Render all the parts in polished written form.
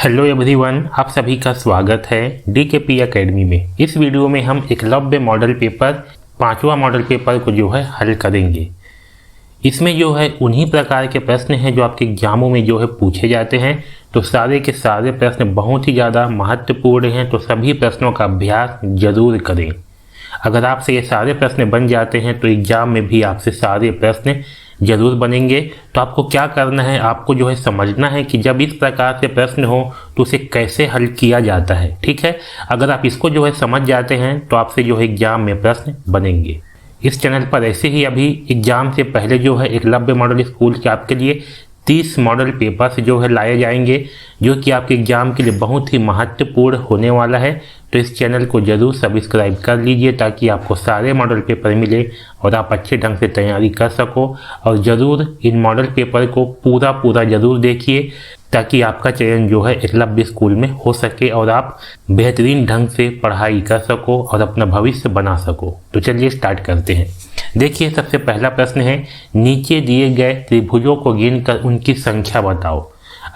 Hello everyone, आप सभी का स्वागत है DKP एकेडमी में। इस वीडियो में हम एकलव्य मॉडल पेपर 5वां मॉडल पेपर को जो है हल करेंगे। इसमें जो है उन्हीं प्रकार के प्रश्न हैं जो आपके एग्जामों में जो है पूछे जाते हैं। तो सारे के सारे प्रश्न बहुत ही ज़्यादा महत्वपूर्ण हैं, तो सभी प्रश्नों का अभ्यास जरूर करें। अगर आपसे ये सारे प्रश्न बन जाते हैं तो एग्जाम में भी आपसे सारे प्रश्न जरूर बनेंगे। तो आपको क्या करना है, आपको जो है समझना है कि जब इस प्रकार से प्रश्न हो तो उसे कैसे हल किया जाता है। ठीक है, अगर आप इसको जो है समझ जाते हैं तो आपसे जो है एग्जाम में प्रश्न बनेंगे। इस चैनल पर ऐसे ही अभी एग्जाम से पहले जो है एकलव्य मॉडल स्कूल के आपके लिए 30 मॉडल पेपर्स जो है लाए जाएंगे, जो कि आपके एग्जाम के लिए बहुत ही महत्वपूर्ण होने वाला है। तो इस चैनल को जरूर सब्सक्राइब कर लीजिए ताकि आपको सारे मॉडल पेपर मिले और आप अच्छे ढंग से तैयारी कर सको। और ज़रूर इन मॉडल पेपर को पूरा ज़रूर देखिए ताकि आपका चयन जो है एकलव्य स्कूल में हो सके और आप बेहतरीन ढंग से पढ़ाई कर सको और अपना भविष्य बना सको। तो चलिए स्टार्ट करते हैं। देखिए, सबसे पहला प्रश्न है, नीचे दिए गए त्रिभुजों को गिनकर उनकी संख्या बताओ।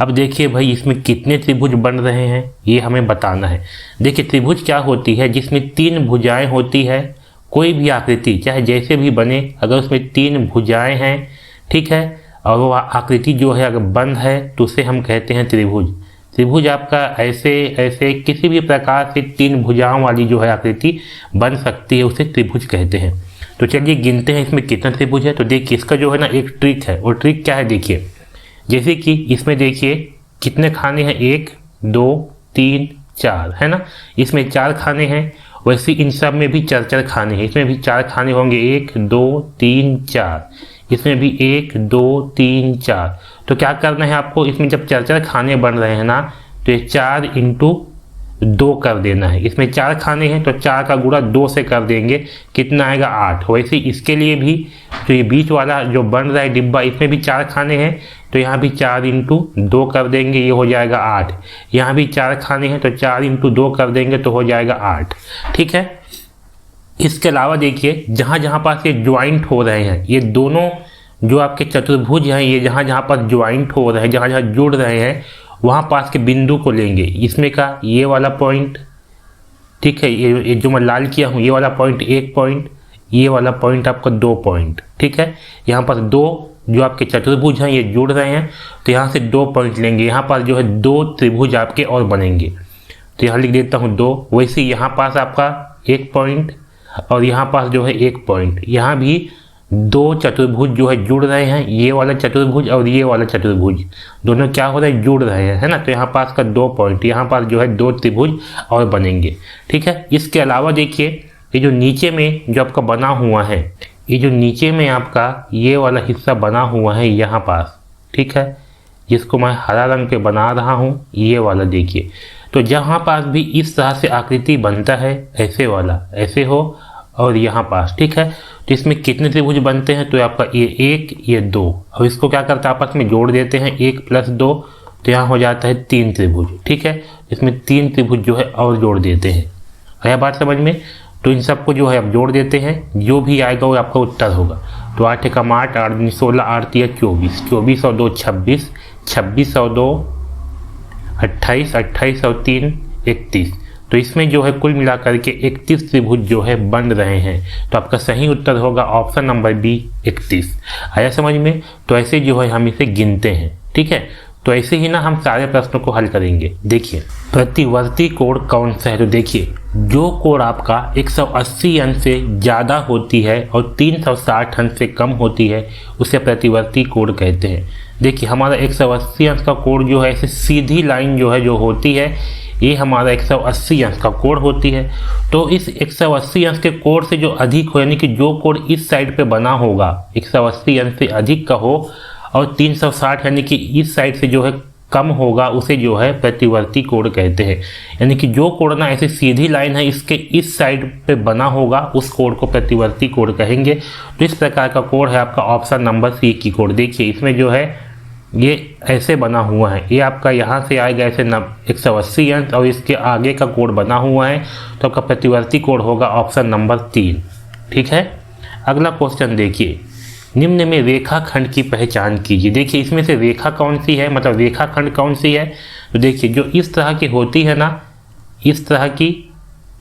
अब देखिए भाई, इसमें कितने त्रिभुज बन रहे हैं ये हमें बताना है। देखिए, त्रिभुज क्या होती है, जिसमें 3 भुजाएं होती है। कोई भी आकृति चाहे जैसे भी बने, अगर उसमें 3 भुजाएं हैं, ठीक है, और वो आकृति जो है अगर बंद है तो उसे हम कहते हैं त्रिभुज। त्रिभुज आपका ऐसे किसी भी प्रकार से 3 भुजाओं वाली जो है आकृति बन सकती है, उसे त्रिभुज कहते हैं। तो चलिए गिनते हैं इसमें कितना त्रिभुज है। तो देखिए, इसका जो है ना एक ट्रिक है, और ट्रिक क्या है देखिए, जैसे कि इसमें देखिए कितने खाने हैं, 1 2 3 4 है ना, इसमें 4 खाने हैं। वैसे इन सब में भी 4 खाने हैं, इसमें भी 4 खाने होंगे, 1 2 3 4, इसमें भी 1 2 3 4। तो क्या करना है आपको, इसमें जब 4 खाने बन रहे हैं ना, तो ये 4 × 2 कर देना है। इसमें 4 खाने हैं तो 4 का गुणा 2 से कर देंगे, कितना आएगा 8। वैसे इसके लिए भी तो ये बीच वाला जो बन रहा है डिब्बा, इसमें भी 4 खाने हैं तो यहाँ भी 4 × 2 कर देंगे, ये हो जाएगा 8। यहाँ भी 4 खाने हैं तो 4 × 2 कर देंगे तो हो जाएगा 8। ठीक है, इसके अलावा देखिए जहाँ जहाँ पास ये ज्वाइंट हो रहे हैं, ये दोनों जो आपके चतुर्भुज हैं, ये जहाँ जहाँ पास ज्वाइंट हो रहे हैं, जहाँ जहाँ जुड़ रहे हैं, वहाँ पास के बिंदु को लेंगे। इसमें का ये वाला पॉइंट, ठीक है, ये जो मैं लाल किया हूँ, ये वाला पॉइंट 1 पॉइंट, ये वाला पॉइंट आपका 2 पॉइंट। ठीक है, यहाँ पर 2 जो आपके चतुर्भुज हैं ये जुड़ रहे हैं, तो यहाँ से 2 पॉइंट लेंगे। यहाँ पर जो है 2 त्रिभुज आपके और बनेंगे, तो यहाँ लिख देता हूँ 2। वैसे यहाँ पास आपका 1 पॉइंट और यहाँ पास जो है 1 पॉइंट। यहाँ भी 2 चतुर्भुज जो है जुड़ रहे हैं, ये वाला चतुर्भुज और ये वाला चतुर्भुज, दोनों क्या हो रहे हैं, जुड़ रहे हैं, है ना। तो यहाँ पास का 2 पॉइंट, यहाँ पास जो है 2 त्रिभुज और बनेंगे। ठीक है, इसके अलावा देखिए ये जो नीचे में जो आपका बना हुआ है, ये जो नीचे में आपका ये वाला हिस्सा बना हुआ है यहाँ पास, ठीक है, जिसको मैं हरा रंग पे बना रहा हूँ, ये वाला देखिए। तो जहाँ पास भी इस तरह से आकृति बनता है, ऐसे वाला ऐसे हो और यहाँ पास, ठीक है, तो इसमें कितने त्रिभुज बनते हैं, तो आपका ये 1 ये 2, और इसको क्या करते हैं आपस में जोड़ देते हैं, 1 + 2, तो यहाँ हो जाता है 3 त्रिभुज। ठीक है, इसमें 3 त्रिभुज जो है और जोड़ देते हैं। है बात समझ में। तो इन सबको जो है आप जोड़ देते हैं, जो भी आएगा वो आपका उत्तर होगा। तो 8 × 8 8 × 16 8 × 24 24 और 2 26 26 और 2 28 28 और 3 31। तो इसमें जो है कुल मिलाकर के 31 त्रिभुज जो है बन रहे हैं। तो आपका सही उत्तर होगा ऑप्शन नंबर बी 31। आया समझ में। तो ऐसे जो है हम इसे गिनते हैं। ठीक है, तो ऐसे ही ना हम सारे प्रश्नों को हल करेंगे। देखिए, प्रतिवर्ती कोण कौन सा है, तो देखिए जो कोण आपका 180 अंश से ज़्यादा होती है और 360 अंश से कम होती है उसे प्रतिवर्ती कोण कहते हैं। देखिए, हमारा 180 अंश का कोण जो है, ऐसे सीधी लाइन जो है जो होती है, ये हमारा 180 अंश का कोण होती है। तो इस 180 अंश के कोण से जो अधिक हो, यानी कि जो कोण इस साइड पे बना होगा 180 अंश से अधिक का हो, और 360 यानी कि इस साइड से जो है कम होगा, उसे जो है प्रतिवर्ती कोण कहते हैं। यानी कि जो कोण ना ऐसे सीधी लाइन है, इसके इस साइड पे बना होगा, उस कोण को प्रतिवर्ती कोण कहेंगे। तो इस प्रकार का कोण है आपका ऑप्शन नंबर सी की कोण। देखिए, इसमें जो है ये ऐसे बना हुआ है, ये आपका यहाँ से आएगा ऐसे 180 अंश, और इसके आगे का कोण बना हुआ है, तो आपका प्रतिवर्ती कोण होगा ऑप्शन नंबर 3। ठीक है, अगला क्वेश्चन देखिए, निम्न में रेखाखंड की पहचान कीजिए। देखिए इसमें से रेखा कौन सी है, मतलब रेखाखंड कौन सी है। तो देखिए जो इस तरह की होती है ना, इस तरह की,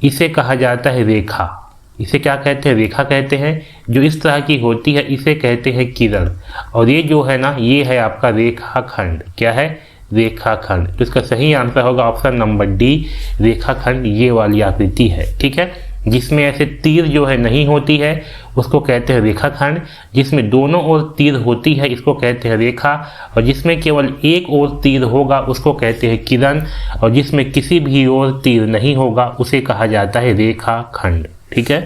इसे कहा जाता है रेखा। इसे क्या कहते हैं, रेखा कहते हैं। जो इस तरह की होती है इसे कहते हैं किरण। और ये जो है ना, ये है आपका रेखाखंड। क्या है, रेखाखंड। तो इसका सही आंसर होगा ऑप्शन नंबर डी, रेखाखंड। ये वाली आकृति है, ठीक है। जिसमें ऐसे तीर जो है नहीं होती है उसको कहते हैं रेखाखंड। जिसमें दोनों ओर तीर होती है इसको कहते हैं रेखा। और जिसमें केवल एक ओर तीर होगा उसको कहते हैं किरण। और जिसमें किसी भी ओर तीर नहीं होगा उसे कहा जाता है रेखाखंड, ठीक है।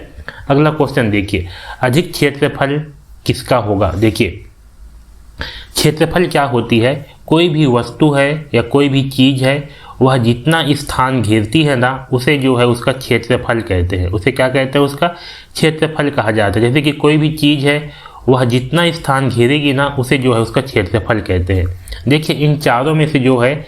अगला क्वेश्चन देखिए, अधिक क्षेत्रफल किसका होगा। देखिए क्षेत्रफल क्या होती है, कोई भी वस्तु है या कोई भी चीज है, वह जितना स्थान घेरती है ना उसे जो है उसका क्षेत्रफल कहते हैं। उसे क्या कहते हैं, उसका क्षेत्रफल कहा जाता है। जैसे कि कोई भी चीज है वह जितना स्थान घेरेगी ना उसे जो है उसका क्षेत्रफल कहते हैं। देखिए इन चारों में से जो है,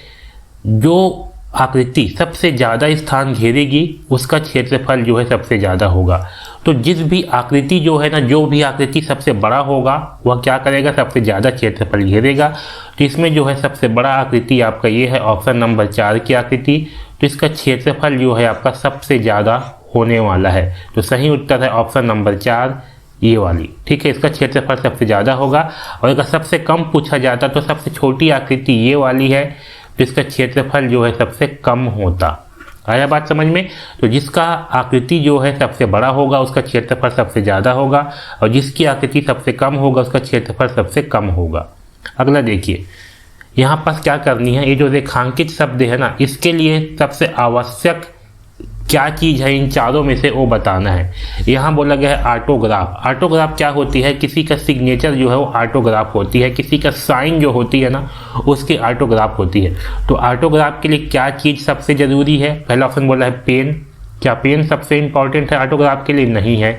जो आकृति सबसे ज़्यादा स्थान घेरेगी उसका क्षेत्रफल जो है सबसे ज़्यादा होगा। तो जिस भी आकृति जो है ना, जो भी आकृति सबसे बड़ा होगा वह क्या करेगा, सबसे ज़्यादा क्षेत्रफल घेरेगा। तो इसमें जो है सबसे बड़ा आकृति आपका ये है ऑप्शन नंबर 4 की आकृति। तो इसका क्षेत्रफल जो है आपका सबसे ज़्यादा होने वाला है। तो सही उत्तर है ऑप्शन नंबर 4, ये वाली, ठीक है। इसका क्षेत्रफल सबसे ज़्यादा होगा। और अगर सबसे कम पूछा जाता तो सबसे छोटी आकृति ये वाली है, तो इसका क्षेत्रफल जो है सबसे कम होता। आया बात समझ में। तो जिसका आकृति जो है सबसे बड़ा होगा उसका क्षेत्रफल सबसे ज़्यादा होगा, और जिसकी आकृति सबसे कम होगा उसका क्षेत्रफल सबसे कम होगा। अगला देखिए, यहाँ पर क्या करनी है, ये जो रेखांकित शब्द है ना, इसके लिए सबसे आवश्यक क्या चीज़ है इन चारों में से वो बताना है। यहाँ बोला गया है ऑटोग्राफ। ऑटोग्राफ क्या होती है, किसी का सिग्नेचर जो है वो ऑटोग्राफ होती है, किसी का साइन जो होती है ना उसकी ऑटोग्राफ होती है। तो ऑटोग्राफ के लिए क्या चीज़ सबसे ज़रूरी है, पहला ऑप्शन बोला है पेन। क्या पेन सबसे इंपॉर्टेंट है ऑटोग्राफ के लिए, नहीं है।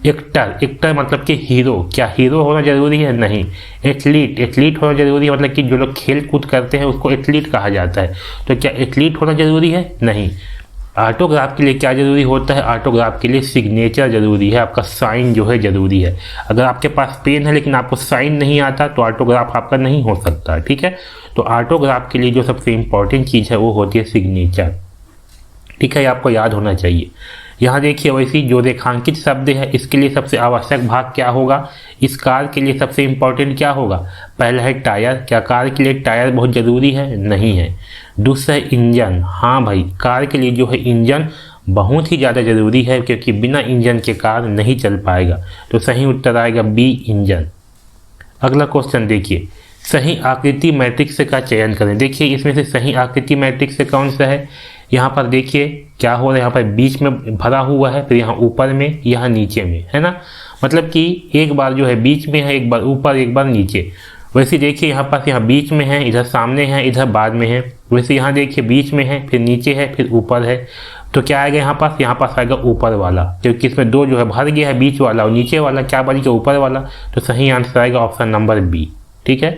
एक्टर, एक्टर मतलब कि हीरो, क्या हीरो होना जरूरी है, नहीं। एथलीट, एथलीट होना जरूरी है, मतलब कि जो लोग खेल कूद करते हैं उसको एथलीट कहा जाता है। तो क्या एथलीट होना जरूरी है, नहीं। ऑटोग्राफ के लिए क्या जरूरी होता है, ऑटोग्राफ के लिए सिग्नेचर जरूरी है, आपका साइन जो है जरूरी है। अगर आपके पास पेन है लेकिन आपको साइन नहीं आता तो ऑटोग्राफ आपका नहीं हो सकता, ठीक है। तो ऑटोग्राफ के लिए जो सबसे इंपॉर्टेंट चीज़ है वो होती है सिग्नेचर, ठीक है। ये आपको याद होना चाहिए। यहाँ देखिए वैसी जो रेखांकित शब्द है इसके लिए सबसे आवश्यक भाग क्या होगा, इस कार के लिए सबसे इंपॉर्टेंट क्या होगा, पहला है टायर। क्या कार के लिए टायर बहुत ज़रूरी है, नहीं है। दूसरा है इंजन, हाँ भाई कार के लिए जो है इंजन बहुत ही ज़्यादा ज़रूरी है, क्योंकि बिना इंजन के कार नहीं चल पाएगा। तो सही उत्तर आएगा बी, इंजन। अगला क्वेश्चन देखिए, सही आकृति मैट्रिक्स का चयन करें। देखिए इसमें से सही आकृति मैट्रिक्स कौन सा है, यहाँ पर देखिए क्या हो रहा है, यहाँ पर बीच में भरा हुआ है, फिर यहाँ ऊपर में, यहाँ नीचे में, है ना। मतलब कि एक बार जो है बीच में है, एक बार ऊपर, एक बार नीचे। वैसे देखिए यहाँ पास, यहाँ बीच में है, इधर सामने है, इधर बाद में है। वैसे यहाँ देखिए बीच में है, फिर नीचे है, फिर ऊपर है। तो क्या आएगा यहाँ पास आएगा ऊपर वाला, क्योंकि इसमें दो जो है भर गया है, बीच वाला और नीचे वाला, क्या बन गया ऊपर वाला। तो सही आंसर आएगा ऑप्शन नंबर बी, ठीक है।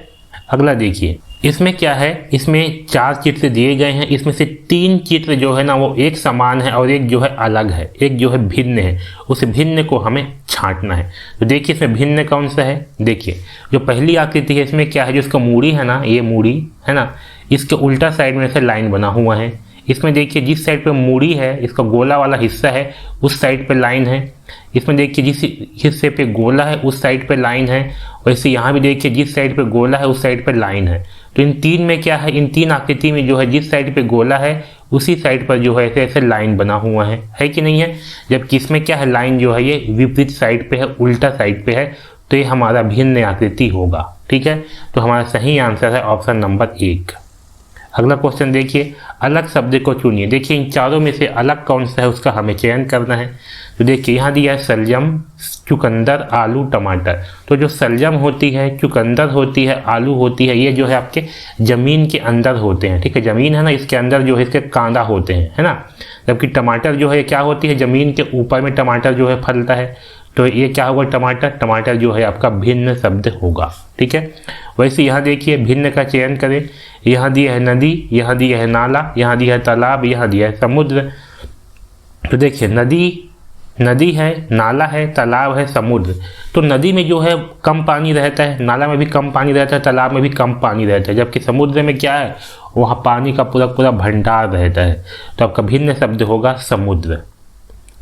अगला देखिए, इसमें क्या है, इसमें 4 चित्र दिए गए हैं। इसमें से 3 चित्र जो है ना वो एक समान है और एक जो है अलग है, एक जो है भिन्न है। उस भिन्न को हमें छांटना है। तो देखिए इसमें भिन्न कौन सा है, देखिए जो पहली आकृति है इसमें क्या है, जो इसका मूड़ी है ना, ये मूड़ी है ना, इसके उल्टा साइड में से लाइन बना हुआ है। इसमें देखिए जिस साइड पे मूड़ी है, इसका गोला वाला हिस्सा है, उस साइड पे लाइन है। इसमें देखिए जिस हिस्से पे गोला है उस साइड पे लाइन है। वैसे यहाँ भी देखिए जिस साइड पे गोला है उस साइड पे लाइन है। तो इन 3 में क्या है, इन 3 आकृति में जो है जिस साइड पे गोला है उसी साइड पर जो है ऐसे ऐसे लाइन बना हुआ है कि नहीं है। जबकि इसमें क्या है, लाइन जो है ये विपरीत साइड पे है, उल्टा साइड पे है। तो ये हमारा भिन्न आकृति होगा, ठीक है। तो हमारा सही आंसर है ऑप्शन नंबर 1। अगला क्वेश्चन देखिए, अलग शब्द को चुनिए। देखिए इन चारों में से अलग कौन सा है उसका हमें चयन करना है। तो देखिए यहाँ दिया है सलजम, चुकंदर, आलू, टमाटर। तो जो सलजम होती है, चुकंदर होती है, आलू होती है, ये जो है आपके जमीन के अंदर होते हैं, ठीक है। जमीन है ना, इसके अंदर जो है इसके कांदा होते हैं, है ना। जबकि टमाटर जो है क्या होती है, जमीन के ऊपर में टमाटर जो है फलता है। तो ये क्या होगा, टमाटर। टमाटर जो है आपका भिन्न शब्द होगा, ठीक है। वैसे यहाँ देखिए भिन्न का चयन करें। यहाँ दिया है नदी, यहाँ दिया है नाला, यहाँ दिया है तालाब, यहाँ दिया है समुद्र। तो देखिए नदी नदी है, नाला है, तालाब है, समुद्र। तो नदी में जो है कम पानी रहता है, नाला में भी कम पानी रहता है, तालाब में भी कम पानी रहता है, जबकि समुद्र में क्या है, वहाँ पानी का पूरा पूरा भंडार रहता है। तो आपका भिन्न शब्द होगा समुद्र।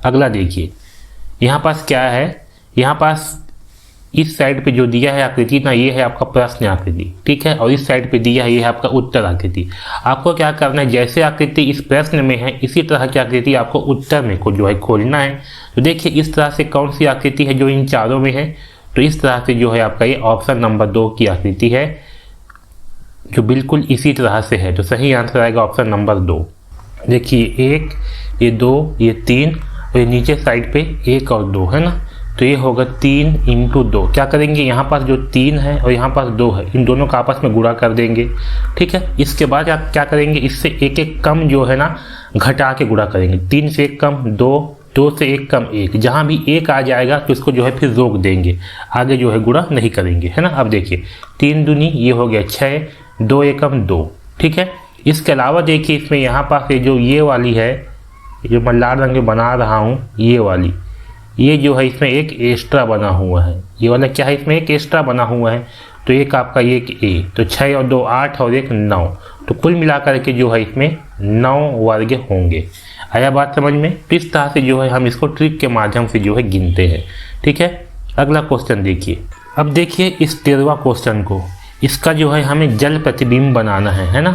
अगला देखिए, यहाँ पास क्या है, यहाँ पास इस साइड पे जो दिया है आकृति ना, ये है आपका प्रश्न आकृति, ठीक है, और इस साइड पे दिया है ये है आपका उत्तर आकृति। आपको क्या करना है, जैसे आकृति इस प्रश्न में है इसी तरह की आकृति आपको उत्तर में को जो है खोलना है। तो देखिए इस तरह से कौन सी आकृति है जो इन चारों में है, तो इस तरह से जो है आपका ये ऑप्शन नंबर 2 की आकृति है जो बिल्कुल इसी तरह से है। तो सही आंसर आएगा ऑप्शन नंबर 2। देखिए 1, ये 2, ये 3 और ये नीचे साइड पे 1 और 2 है ना, तो ये होगा 3 × 2। क्या करेंगे, यहाँ पास जो 3 है और यहाँ पास 2 है, इन दोनों का आपस में गुणा कर देंगे, ठीक है। इसके बाद आप क्या करेंगे, इससे एक एक कम जो है ना घटा के गुणा करेंगे। 3 से 1 कम 2, 2 से 1 कम 1, जहाँ भी 1 आ जाएगा तो इसको जो है फिर रोक देंगे, आगे जो है गुणा नहीं करेंगे, है ना। अब देखिए 3 दूनी ये हो गया 6, 2 एकम 2, ठीक है। इसके अलावा देखिए इसमें यहाँ पास ये जो ये वाली है, जो मैं लाल रंग में बना रहा हूँ, ये वाली, ये जो है इसमें एक एक्स्ट्रा बना हुआ है, ये वाला क्या है, इसमें एक एक्स्ट्रा बना हुआ है। तो एक आपका ये ए, तो 6 और 2 8 और 1 9, तो कुल मिलाकर के जो है इसमें 9 वर्ग होंगे। आया बात समझ में। तो इस तरह से जो है हम इसको ट्रिक के माध्यम से जो है गिनते हैं, ठीक है। अगला क्वेश्चन देखिए। अब देखिए इस 13वां क्वेश्चन को, इसका जो है हमें जल प्रतिबिंब बनाना है ना।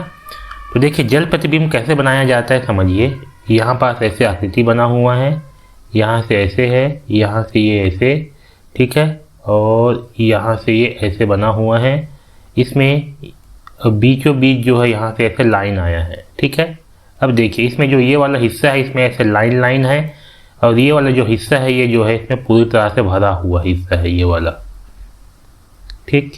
तो देखिए जल प्रतिबिंब कैसे बनाया जाता है समझिए। यहाँ पास ऐसे आकृति बना हुआ है, यहाँ से ऐसे है, यहाँ से ये ऐसे, ठीक है, और यहाँ से ये ऐसे बना हुआ है। इसमें बीचों बीच जो है यहाँ से ऐसे लाइन आया है, ठीक है। अब देखिए इसमें जो ये वाला हिस्सा है इसमें ऐसे लाइन लाइन है, और ये वाला जो हिस्सा है ये जो है इसमें पूरी तरह से भरा हुआ हिस्सा है ये वाला, ठीक।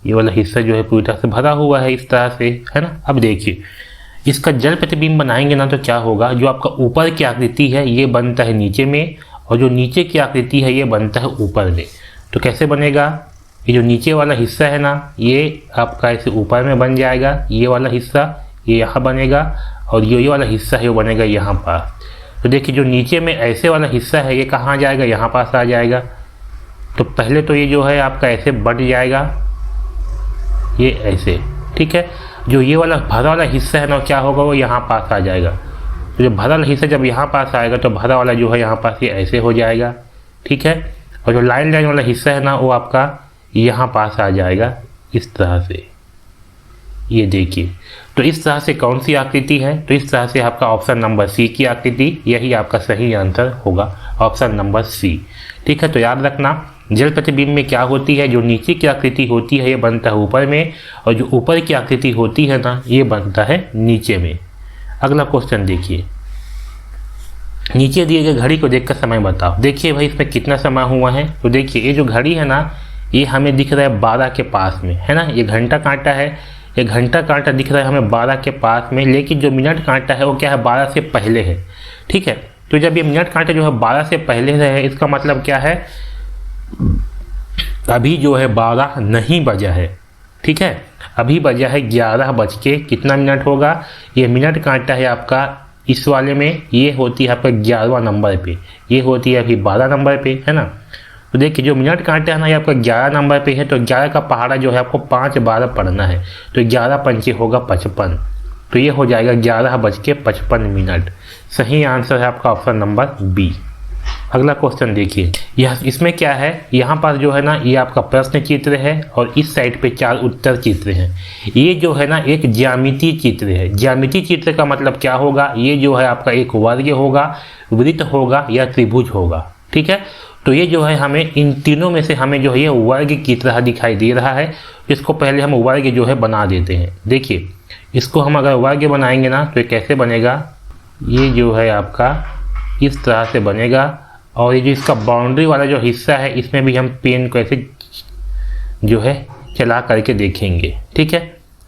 ये वाला हिस्सा जो है पूरी तरह से भरा हुआ है इस तरह से, है ना। अब देखिए इसका जल प्रतिबिंब बनाएंगे ना, तो क्या होगा, जो आपका ऊपर की आकृति है ये बनता है नीचे में, और जो नीचे की आकृति है ये बनता है ऊपर में। तो कैसे बनेगा, ये जो नीचे वाला हिस्सा है ना ये आपका ऐसे ऊपर में बन जाएगा, ये वाला हिस्सा ये यहाँ बनेगा, और ये वाला हिस्सा है वो बनेगा यहाँ पास। तो देखिए जो नीचे में ऐसे वाला हिस्सा है ये कहाँ जाएगा, यहाँ पास आ जाएगा। तो पहले तो ये जो है आपका ऐसे बढ़ जाएगा, ये ऐसे, ठीक है। जो ये वाला भरा वाला हिस्सा है ना क्या होगा, वो यहाँ पास आ जाएगा। तो जो भरा वाला हिस्सा जब यहाँ पास आएगा तो भरा वाला जो है यहाँ पास ये ऐसे हो जाएगा, ठीक है। और जो लाइन लाइन वाला हिस्सा है ना वो आपका यहाँ पास आ जाएगा इस तरह से, ये देखिए। तो इस तरह से कौन सी आकृति है, तो इस तरह से आपका ऑप्शन नंबर सी की आकृति, यही आपका सही आंसर होगा, ऑप्शन नंबर सी, ठीक है। तो याद रखना जल प्रतिबिंब में क्या होती है, जो नीचे की आकृति होती है ये बनता है ऊपर में, और जो ऊपर की आकृति होती है ना ये बनता है नीचे में। अगला क्वेश्चन देखिए, नीचे दिए गए घड़ी को देखकर समय बताओ। देखिए भाई इसमें कितना समय हुआ है, तो देखिए ये जो घड़ी है ना ये हमें दिख रहा है 12 के पास में, है ना। ये घंटा कांटा है, ये घंटा कांटा दिख रहा है हमें 12 के पास में, लेकिन जो मिनट कांटा है वो क्या है 12 से पहले है, ठीक है। तो जब ये मिनट कांटा जो है 12 से पहले है, इसका मतलब क्या है, अभी जो है 12 नहीं बजा है, ठीक है। अभी बजा है 11 बज के कितना मिनट होगा। ये मिनट कांटा है आपका इस वाले में, ये होती है आपका 11वां नंबर पे, ये होती है अभी 12 नंबर पे, है ना। तो देखिए जो मिनट कांटा है ना ये आपका 11 नंबर पे है, तो 11 का पहाड़ा जो है आपको 5 बार पढ़ना है, तो 11 पंचे होगा 55, तो ये हो जाएगा 11:55। सही आंसर है आपका ऑप्शन नंबर बी। अगला क्वेश्चन देखिए, यह इसमें क्या है, यहाँ पर जो है ना ये आपका प्रश्न चित्र है और इस साइड पे 4 उत्तर चित्र हैं। ये जो है ना एक ज्यामितीय चित्र है। ज्यामितीय चित्र का मतलब क्या होगा, ये जो है आपका एक वर्ग होगा, वृत्त होगा या त्रिभुज होगा, ठीक है। तो ये जो है हमें इन तीनों में से हमें जो है ये वर्ग की तरह दिखाई दे रहा है। इसको पहले हम वर्ग जो है बना देते हैं। देखिए इसको हम अगर वर्ग बनाएंगे ना तो ये कैसे बनेगा, ये जो है आपका इस तरह से बनेगा, और ये जो इसका बाउंड्री वाला जो हिस्सा है इसमें भी हम पेन को ऐसे जो है चला करके देखेंगे, ठीक है।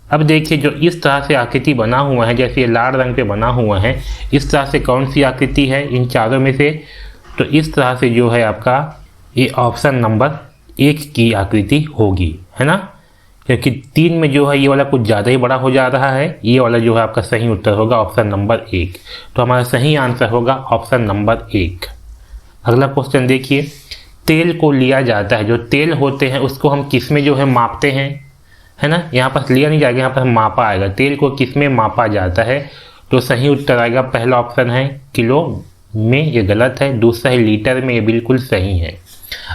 अब देखिए जो इस तरह से आकृति बना हुआ है, जैसे ये लाल रंग पे बना हुआ है, इस तरह से कौन सी आकृति है इन चारों में से, तो इस तरह से जो है आपका ये ऑप्शन नंबर 1 की आकृति होगी, है ना। क्योंकि 3 में जो है ये वाला कुछ ज़्यादा ही बड़ा हो जा रहा है, ये वाला जो है आपका सही उत्तर होगा ऑप्शन नंबर 1। तो हमारा सही आंसर होगा ऑप्शन नंबर 1। अगला क्वेश्चन देखिए, तेल को लिया जाता है, जो तेल होते हैं उसको हम किस में जो है मापते हैं, है ना। यहाँ पर लिया नहीं जाएगा, यहाँ पर मापा आएगा। तेल को किस में मापा जाता है, तो सही उत्तर आएगा पहला ऑप्शन है किलो में, ये गलत है। दूसरा है लीटर में, ये बिल्कुल सही है।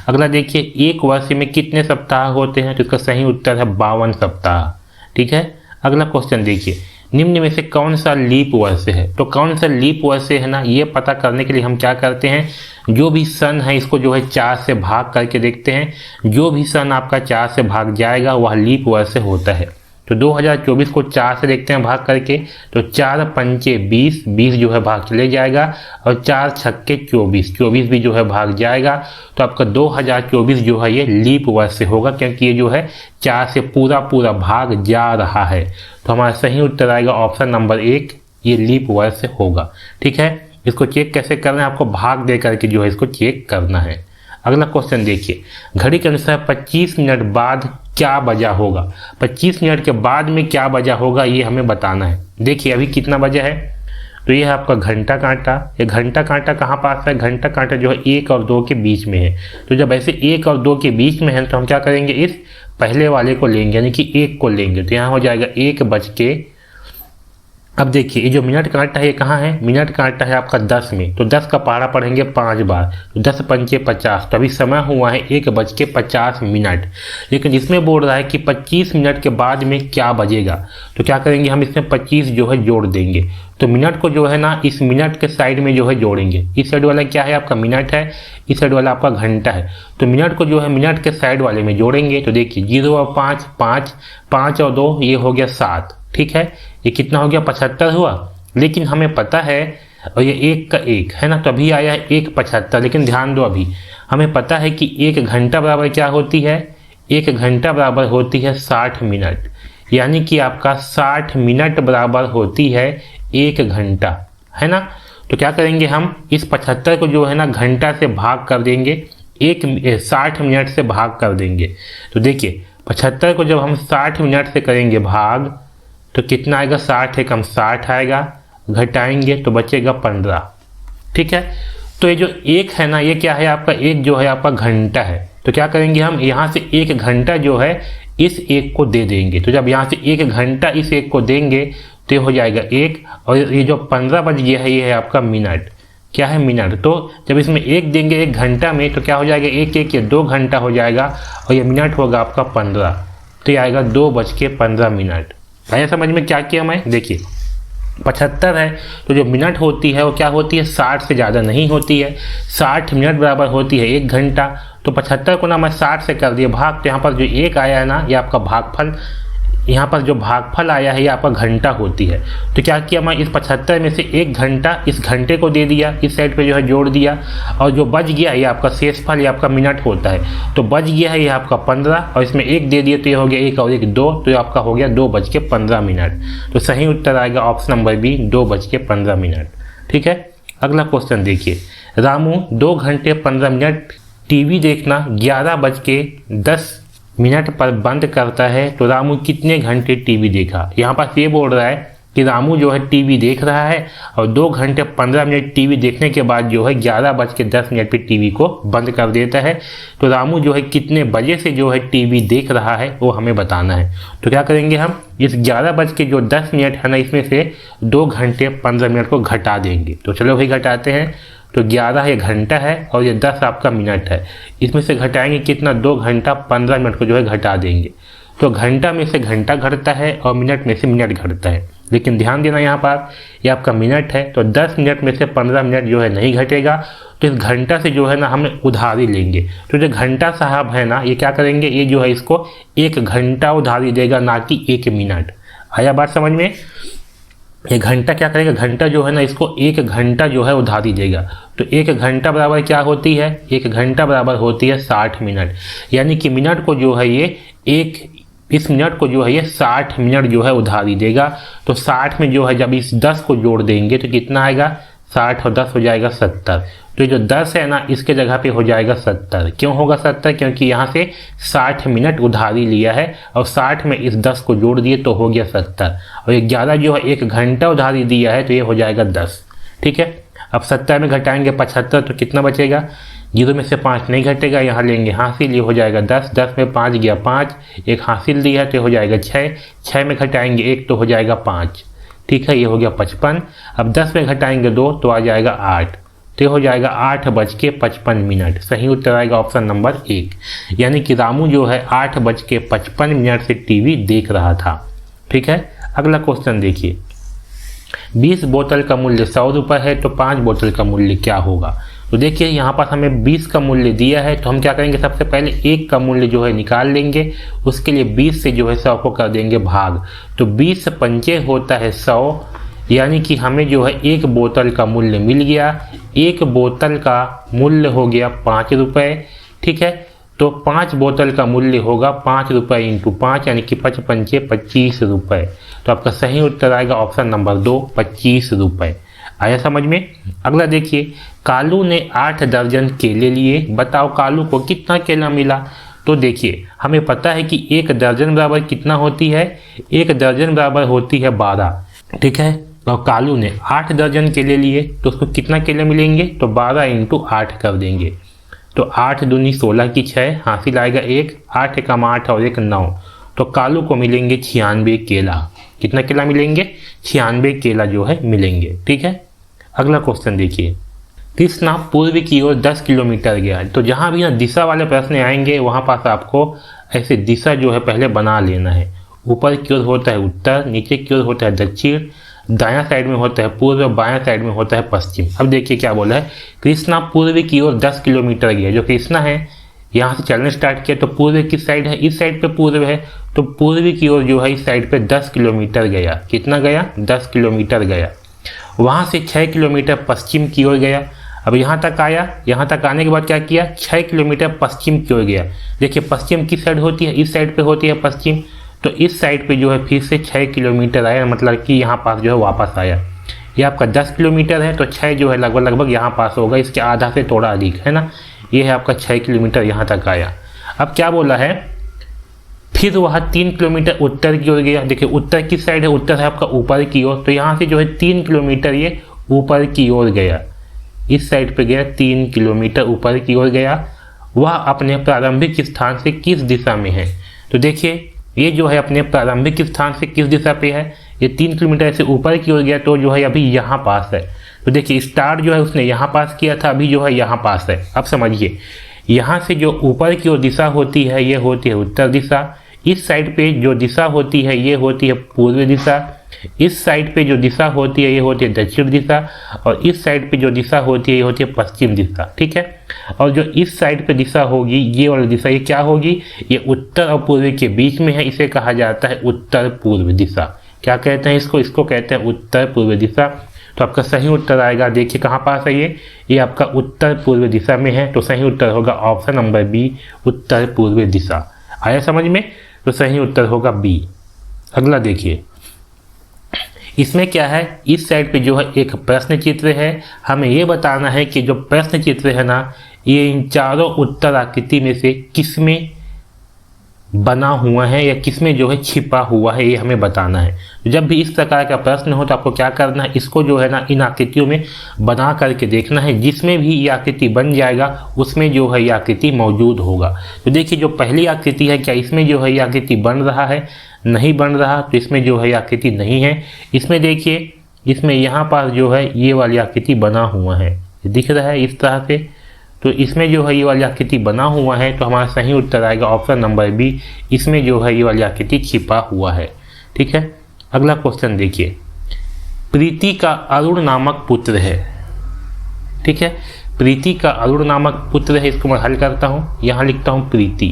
अगला देखिए, एक वर्ष में कितने सप्ताह होते हैं, तो इसका सही उत्तर है 52 सप्ताह। ठीक है। अगला क्वेश्चन देखिए, निम्न में से कौन सा लीप वर्ष है, तो कौन सा लीप वर्ष है ना, ये पता करने के लिए हम क्या करते हैं, जो भी सन है इसको जो है 4 से भाग करके देखते हैं। जो भी सन आपका 4 से भाग जाएगा वह लीप वर्ष होता है। तो 2024 को 4 से देखते हैं भाग करके, तो 4 पंचे 20, 20 जो है भाग चले जाएगा, और 4 छक्के 24, 24 भी जो है भाग जाएगा। तो आपका 2024 जो है ये लीप वर्ष से होगा, क्योंकि ये जो है 4 से पूरा पूरा भाग जा रहा है। तो हमारा सही उत्तर आएगा ऑप्शन नंबर 1, ये लीप वर्ष से होगा। ठीक है। इसको चेक कैसे करना है, आपको भाग दे करके जो है इसको चेक करना है। अगला क्वेश्चन देखिए, घड़ी के अनुसार 25 मिनट बाद क्या बजा होगा, 25 मिनट के बाद में क्या बजा होगा ये हमें बताना है। देखिए अभी कितना बजा है, तो ये है आपका घंटा कांटा। ये घंटा कांटा कहाँ पास है, घंटा कांटा जो है 1 और 2 के बीच में है। तो जब ऐसे 1 और 2 के बीच में है तो हम क्या करेंगे, इस पहले वाले को लेंगे, यानी कि 1 को लेंगे। तो यहाँ हो जाएगा 1 बज के, अब देखिए ये जो मिनट कांटा है ये कहाँ है, मिनट कांटा है आपका 10 में। तो 10 का पहाड़ा पढ़ेंगे 5 बार, तो 10 पंचे 50। तो अभी समय हुआ है 1:50 मिनट। लेकिन इसमें बोल रहा है कि 25 मिनट के बाद में क्या बजेगा, तो क्या करेंगे, हम इसमें 25 जो है जोड़ देंगे। तो मिनट को जो है ना इस मिनट के साइड में जो है जोड़ेंगे। इस साइड वाला क्या है आपका मिनट है, इस साइड वाला आपका घंटा है। तो मिनट को जो है मिनट के साइड वाले में जोड़ेंगे। तो देखिए 0 और 5, 5 और 2 ये हो गया 7। ठीक है। ये कितना हो गया, 75 हुआ। लेकिन हमें पता है, और ये 1 का 1 है ना, तो अभी आया है 1:75। लेकिन ध्यान दो, अभी हमें पता है कि 1 घंटा बराबर क्या होती है, 1 घंटा बराबर होती है 60 मिनट। यानी कि आपका 60 मिनट बराबर होती है 1 घंटा, है ना। तो क्या करेंगे, हम इस 75 को जो है ना घंटा से भाग कर देंगे, 60 मिनट से भाग कर देंगे। तो देखिए 75 को जब हम 60 मिनट से करेंगे भाग, तो कितना आएगा, 60 एकम 60 आएगा, घटाएंगे तो बचेगा 15। ठीक है। तो ये जो 1 है ना, ये क्या है आपका, 1 जो है आपका घंटा है। तो क्या करेंगे, हम यहाँ से 1 घंटा जो है इस 1 को दे देंगे। तो जब यहाँ से 1 घंटा इस 1 को देंगे तो ये हो जाएगा 1, और ये जो 15 बज गया है ये है आपका मिनट। क्या है, मिनट। तो जब इसमें 1 देंगे 1 घंटा में, तो क्या हो जाएगा, 1 ये 2 घंटा हो जाएगा, और ये मिनट होगा आपका 15। तो ये आएगा 2:15। आया समझ में क्या किया मैं। देखिए 75 है, तो जो मिनट होती है वो क्या होती है, 60 से ज़्यादा नहीं होती है। 60 मिनट बराबर होती है 1 घंटा। तो 75 को ना मैं 60 से कर दिया भाग, तो यहाँ पर जो 1 आया है ना, ये आपका भागफल, यहाँ पर जो भागफल आया है ये आपका घंटा होती है। तो क्या किया, मैं इस 75 में से 1 घंटा इस घंटे को दे दिया, इस साइड पे जो है जोड़ दिया, और जो बच गया ये आपका शेषफल, ये आपका मिनट होता है। तो बच गया है ये आपका 15, और इसमें 1 दे दिए तो ये हो गया 1 और 1 2, तो ये आपका हो गया 2:15। तो सही उत्तर आएगा ऑप्शन नंबर बी, 2:15। ठीक है। अगला क्वेश्चन देखिए, रामू 2 घंटे 15 मिनट टीवी देखना 11:10 मिनट पर बंद करता है, तो रामू कितने घंटे टीवी देखा। यहाँ पर ये बोल रहा है कि रामू जो है टीवी देख रहा है, और 2 घंटे 15 मिनट टीवी देखने के बाद जो है 11:10 पे टीवी को बंद कर देता है। तो रामू जो है कितने बजे से जो है टीवी देख रहा है वो हमें बताना है। तो क्या करेंगे, हम इस 11:10 है ना, इसमें से 2 घंटे 15 मिनट को घटा देंगे। तो चलो भाई घटाते हैं। तो 11 ये घंटा है, और ये 10 आपका मिनट है। इसमें से घटाएंगे कितना, 2 घंटा 15 मिनट को जो है घटा देंगे। तो घंटा में से घंटा घटता है, और मिनट में से मिनट घटता है। लेकिन ध्यान देना, यहाँ पर ये आपका मिनट है, तो 10 मिनट में से 15 मिनट जो है नहीं घटेगा। तो इस घंटा से जो है ना हम उधारी लेंगे। तो जो घंटा साहब है ना, ये क्या करेंगे, ये जो है इसको 1 घंटा उधारी देगा, ना कि 1 मिनट। आया बात समझ में। ये घंटा क्या करेगा, घंटा जो है ना इसको 1 घंटा जो है उधारी देगा। तो 1 घंटा बराबर क्या होती है, 1 घंटा बराबर होती है 60 मिनट। यानी कि मिनट को जो है ये इस मिनट को जो है ये 60 मिनट जो है उधारी देगा। तो 60 में जो है जब इस 10 को जोड़ देंगे तो कितना आएगा, 60 और 10 हो जाएगा 70। तो ये जो 10 है ना इसके जगह पे हो जाएगा 70। क्यों होगा 70, क्योंकि यहाँ से 60 मिनट उधारी लिया है, और 60 में इस 10 को जोड़ दिए तो हो गया 70। और 11 जो है 1 घंटा उधारी दिया है, तो ये हो जाएगा 10। ठीक है। अब 70 में घटाएंगे 75 तो कितना बचेगा, 0 में से 5 नहीं घटेगा, यहाँ लेंगे हासिल, ये हो जाएगा 10, 10 में 5 गया 5, एक हासिल दिया है तो हो जाएगा 6, 6 में घटाएंगे 1 तो हो जाएगा 5, ठीक है, ये हो गया 55। अब 10 में घटाएंगे 2 तो आ जाएगा 8, तो हो जाएगा 8:55। सही उत्तर आएगा ऑप्शन नंबर 1, यानी कि रामू जो है 8:55 से टीवी देख रहा था। ठीक है, अगला क्वेश्चन देखिए, 20 बोतल का मूल्य 100 रुपये है तो 5 बोतल का मूल्य क्या होगा। तो देखिए यहाँ पर हमें 20 का मूल्य दिया है, तो हम क्या करेंगे, सबसे पहले 1 का मूल्य जो है निकाल लेंगे, उसके लिए 20 से जो है 100 को कर देंगे भाग, तो 20 पंचे होता है 100, यानी कि हमें जो है 1 बोतल का मूल्य मिल गया, 1 बोतल का मूल्य हो गया 5 रुपये। ठीक है, तो 5 बोतल का मूल्य होगा 5 रुपये इंटू 5, यानी कि 5 पंचे 25 रुपये। तो आपका सही उत्तर आएगा ऑप्शन नंबर 2, 25 रुपये। आया समझ में। अगला देखिए, कालू ने 8 दर्जन केले लिए, बताओ कालू को कितना केला मिला। तो देखिए हमें पता है कि 1 दर्जन बराबर कितना होती है, 1 दर्जन बराबर होती है 12। ठीक है, तो कालू ने 8 दर्जन केले लिए तो उसको कितना केले मिलेंगे, तो 12 इंटू 8 कर देंगे, तो 8 दूनी 16 की 6, हासिल आएगा 1, 8 एकम 8 और 1 9, तो कालू को मिलेंगे 96 केला। कितना केला मिलेंगे, 96 केला जो है मिलेंगे। ठीक है, अगला क्वेश्चन देखिए, कृष्णा पूर्व की ओर 10 किलोमीटर गया। तो जहाँ भी ना दिशा वाले प्रश्न आएंगे वहाँ पास आपको ऐसे दिशा जो है पहले बना लेना है। ऊपर की ओर होता है उत्तर, नीचे की ओर होता है दक्षिण, दायां साइड में होता है पूर्व, बायां साइड में होता है पश्चिम। अब देखिए क्या बोला है, कृष्णा पूर्व की ओर 10 किलोमीटर गया। जो कृष्णा है यहाँ से चलने स्टार्ट किया, तो पूर्व किस साइड है, इस साइड पे पूर्व है, तो पूर्व की ओर जो है इस साइड पे 10 किलोमीटर गया। कितना गया, 10 किलोमीटर गया। वहाँ से 6 किलोमीटर पश्चिम की ओर गया। अब यहाँ तक आया, यहाँ तक आने के बाद क्या किया, 6 किलोमीटर पश्चिम की ओर गया। देखिए पश्चिम किस साइड होती है, इस साइड पे होती है पश्चिम, तो इस साइड पे जो है फिर से 6 किलोमीटर आया, मतलब कि यहाँ पास जो है वापस आया। ये आपका 10 किलोमीटर है, तो 6 जो है लगभग यहाँ पास होगा, इसके आधा से थोड़ा अधिक है ना। ये है आपका 6 किलोमीटर यहाँ तक आया। अब क्या बोला है, फिर वह 3 किलोमीटर उत्तर की ओर गया। देखिए उत्तर किस साइड है, उत्तर है आपका ऊपर की ओर, तो यहाँ से जो है 3 किलोमीटर ये ऊपर की ओर गया, इस साइड पे गया, 3 किलोमीटर ऊपर की ओर गया। वह अपने प्रारंभिक स्थान से किस दिशा में है। तो देखिए ये जो है अपने प्रारंभिक स्थान से किस दिशा पे है, ये 3 किलोमीटर से ऊपर की ओर गया, तो जो है अभी यहाँ पास है। तो देखिए स्टार्ट जो है उसने यहाँ पास किया था, अभी जो है यहाँ पास है। अब समझिए यहाँ से जो ऊपर की ओर दिशा होती है ये होती है उत्तर दिशा, इस साइड पे जो दिशा होती है ये होती है पूर्व दिशा, इस साइड पे जो दिशा होती है ये होती है दक्षिण दिशा, और इस साइड पे जो दिशा होती है ये होती है पश्चिम दिशा। ठीक है, और जो इस साइड पे दिशा होगी ये वाली दिशा, ये क्या होगी, ये उत्तर और पूर्व के बीच में है, इसे कहा जाता है उत्तर पूर्व दिशा। क्या कहते हैं इसको, इसको कहते हैं उत्तर पूर्व दिशा। तो आपका सही उत्तर आएगा, देखिए कहाँ पास है ये आपका उत्तर पूर्व दिशा में है, तो सही उत्तर होगा ऑप्शन नंबर बी, उत्तर पूर्व दिशा। आया समझ में, तो सही उत्तर होगा बी। अगला देखिए, इसमें क्या है, इस साइड पे जो है एक प्रश्न चित्र है, हमें ये बताना है कि जो प्रश्न चित्र है ना ये इन चारों उत्तर आकृति में से किसमें बना हुआ है या किसमें जो है छिपा हुआ है, ये हमें बताना है। जब भी इस प्रकार का प्रश्न हो तो आपको क्या करना है, इसको जो है ना इन आकृतियों में बना करके देखना है, जिसमें भी ये आकृति बन जाएगा उसमें जो है ये आकृति मौजूद होगा। तो देखिए जो पहली आकृति है, क्या इसमें जो है ये आकृति बन रहा है, नहीं बन रहा, तो इसमें जो है आकृति नहीं है। इसमें देखिए इसमें यहाँ पास जो है ये वाली आकृति बना हुआ है, दिख रहा है इस तरह से, तो इसमें जो है ये वाली आकृति बना हुआ है, तो हमारा सही उत्तर आएगा ऑप्शन नंबर बी, इसमें जो है ये वाली आकृति छिपा हुआ है। ठीक है, अगला क्वेश्चन देखिए, प्रीति का अरुण नामक पुत्र है। ठीक है, प्रीति का अरुण नामक पुत्र है, इसको मैं हल करता हूँ, यहाँ लिखता हूँ प्रीति।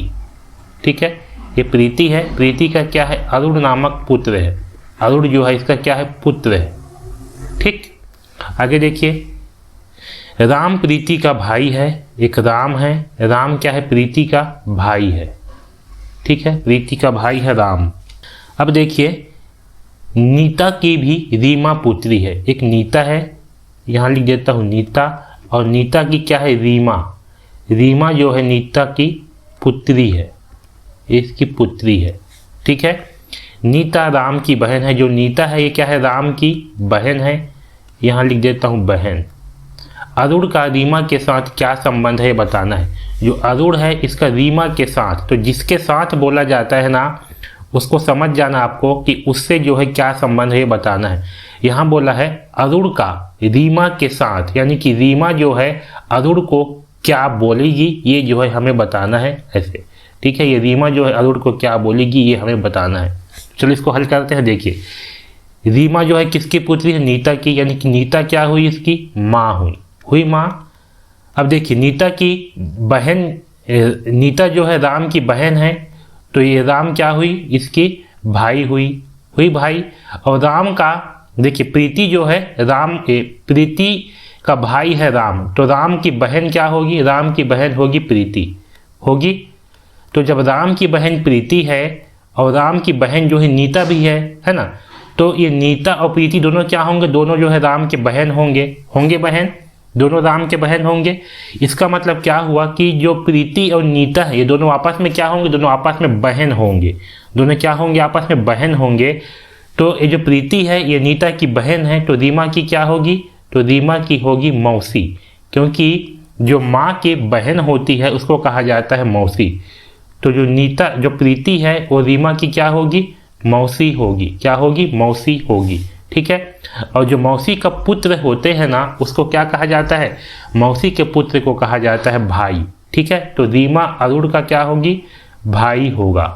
ठीक है, ये प्रीति है, प्रीति का क्या है, अरुण नामक पुत्र है, अरुण जो है इसका क्या है, पुत्र है। ठीक, आगे देखिए, राम प्रीति का भाई है, एक राम है, राम क्या है, प्रीति का भाई है। ठीक है, प्रीति का भाई है राम। अब देखिए नीता की भी रीमा पुत्री है, एक नीता है, यहाँ लिख देता हूँ नीता, और नीता की क्या है, रीमा। रीमा जो है नीता की पुत्री है, इसकी पुत्री है। ठीक है, नीता राम की बहन है, जो नीता है ये क्या है, राम की बहन है, यहाँ लिख देता हूँ बहन। अरुण का रीमा के साथ क्या संबंध है बताना है। जो अरुण है इसका रीमा के साथ, तो जिसके साथ बोला जाता है ना उसको समझ जाना आपको कि उससे जो है क्या संबंध है बताना है। यहाँ बोला है अरुण का रीमा के साथ, यानी कि रीमा जो है अरुण को क्या बोलेगी ये जो है हमें बताना है ऐसे। ठीक है, ये रीमा जो है अरुण को क्या बोलेगी ये हमें बताना है। चलो इसको हल करते हैं। देखिए रीमा जो है किसकी पुत्री है, नीता की, यानी कि नीता क्या हुई, इसकी माँ हुई माँ। अब देखिए नीता की बहन, नीता जो है राम की बहन है, तो ये राम क्या हुई, इसकी भाई हुई भाई। और राम का देखिए प्रीति जो है प्रीति का भाई है राम, तो राम की बहन क्या होगी, राम की बहन होगी प्रीति होगी। तो जब राम की बहन प्रीति है और राम की बहन जो है नीता भी है ना, तो ये नीता और प्रीति दोनों क्या होंगे, दोनों जो है राम के बहन होंगे बहन, दोनों राम के बहन होंगे। इसका मतलब क्या हुआ कि जो प्रीति और नीता है ये दोनों आपस में क्या होंगे, दोनों आपस में बहन होंगे, दोनों क्या होंगे, आपस में बहन होंगे। तो ये जो प्रीति है ये नीता की बहन है, तो रीमा की क्या होगी, तो रीमा की होगी मौसी, क्योंकि जो माँ की बहन होती है उसको कहा जाता है मौसी। तो जो प्रीति है वो रीमा की क्या होगी, मौसी होगी, क्या होगी, मौसी होगी। ठीक है, और जो मौसी का पुत्र होते हैं ना उसको क्या कहा जाता है, मौसी के पुत्र को कहा जाता है भाई। ठीक है, तो रीमा अरुण का क्या होगी, भाई होगा,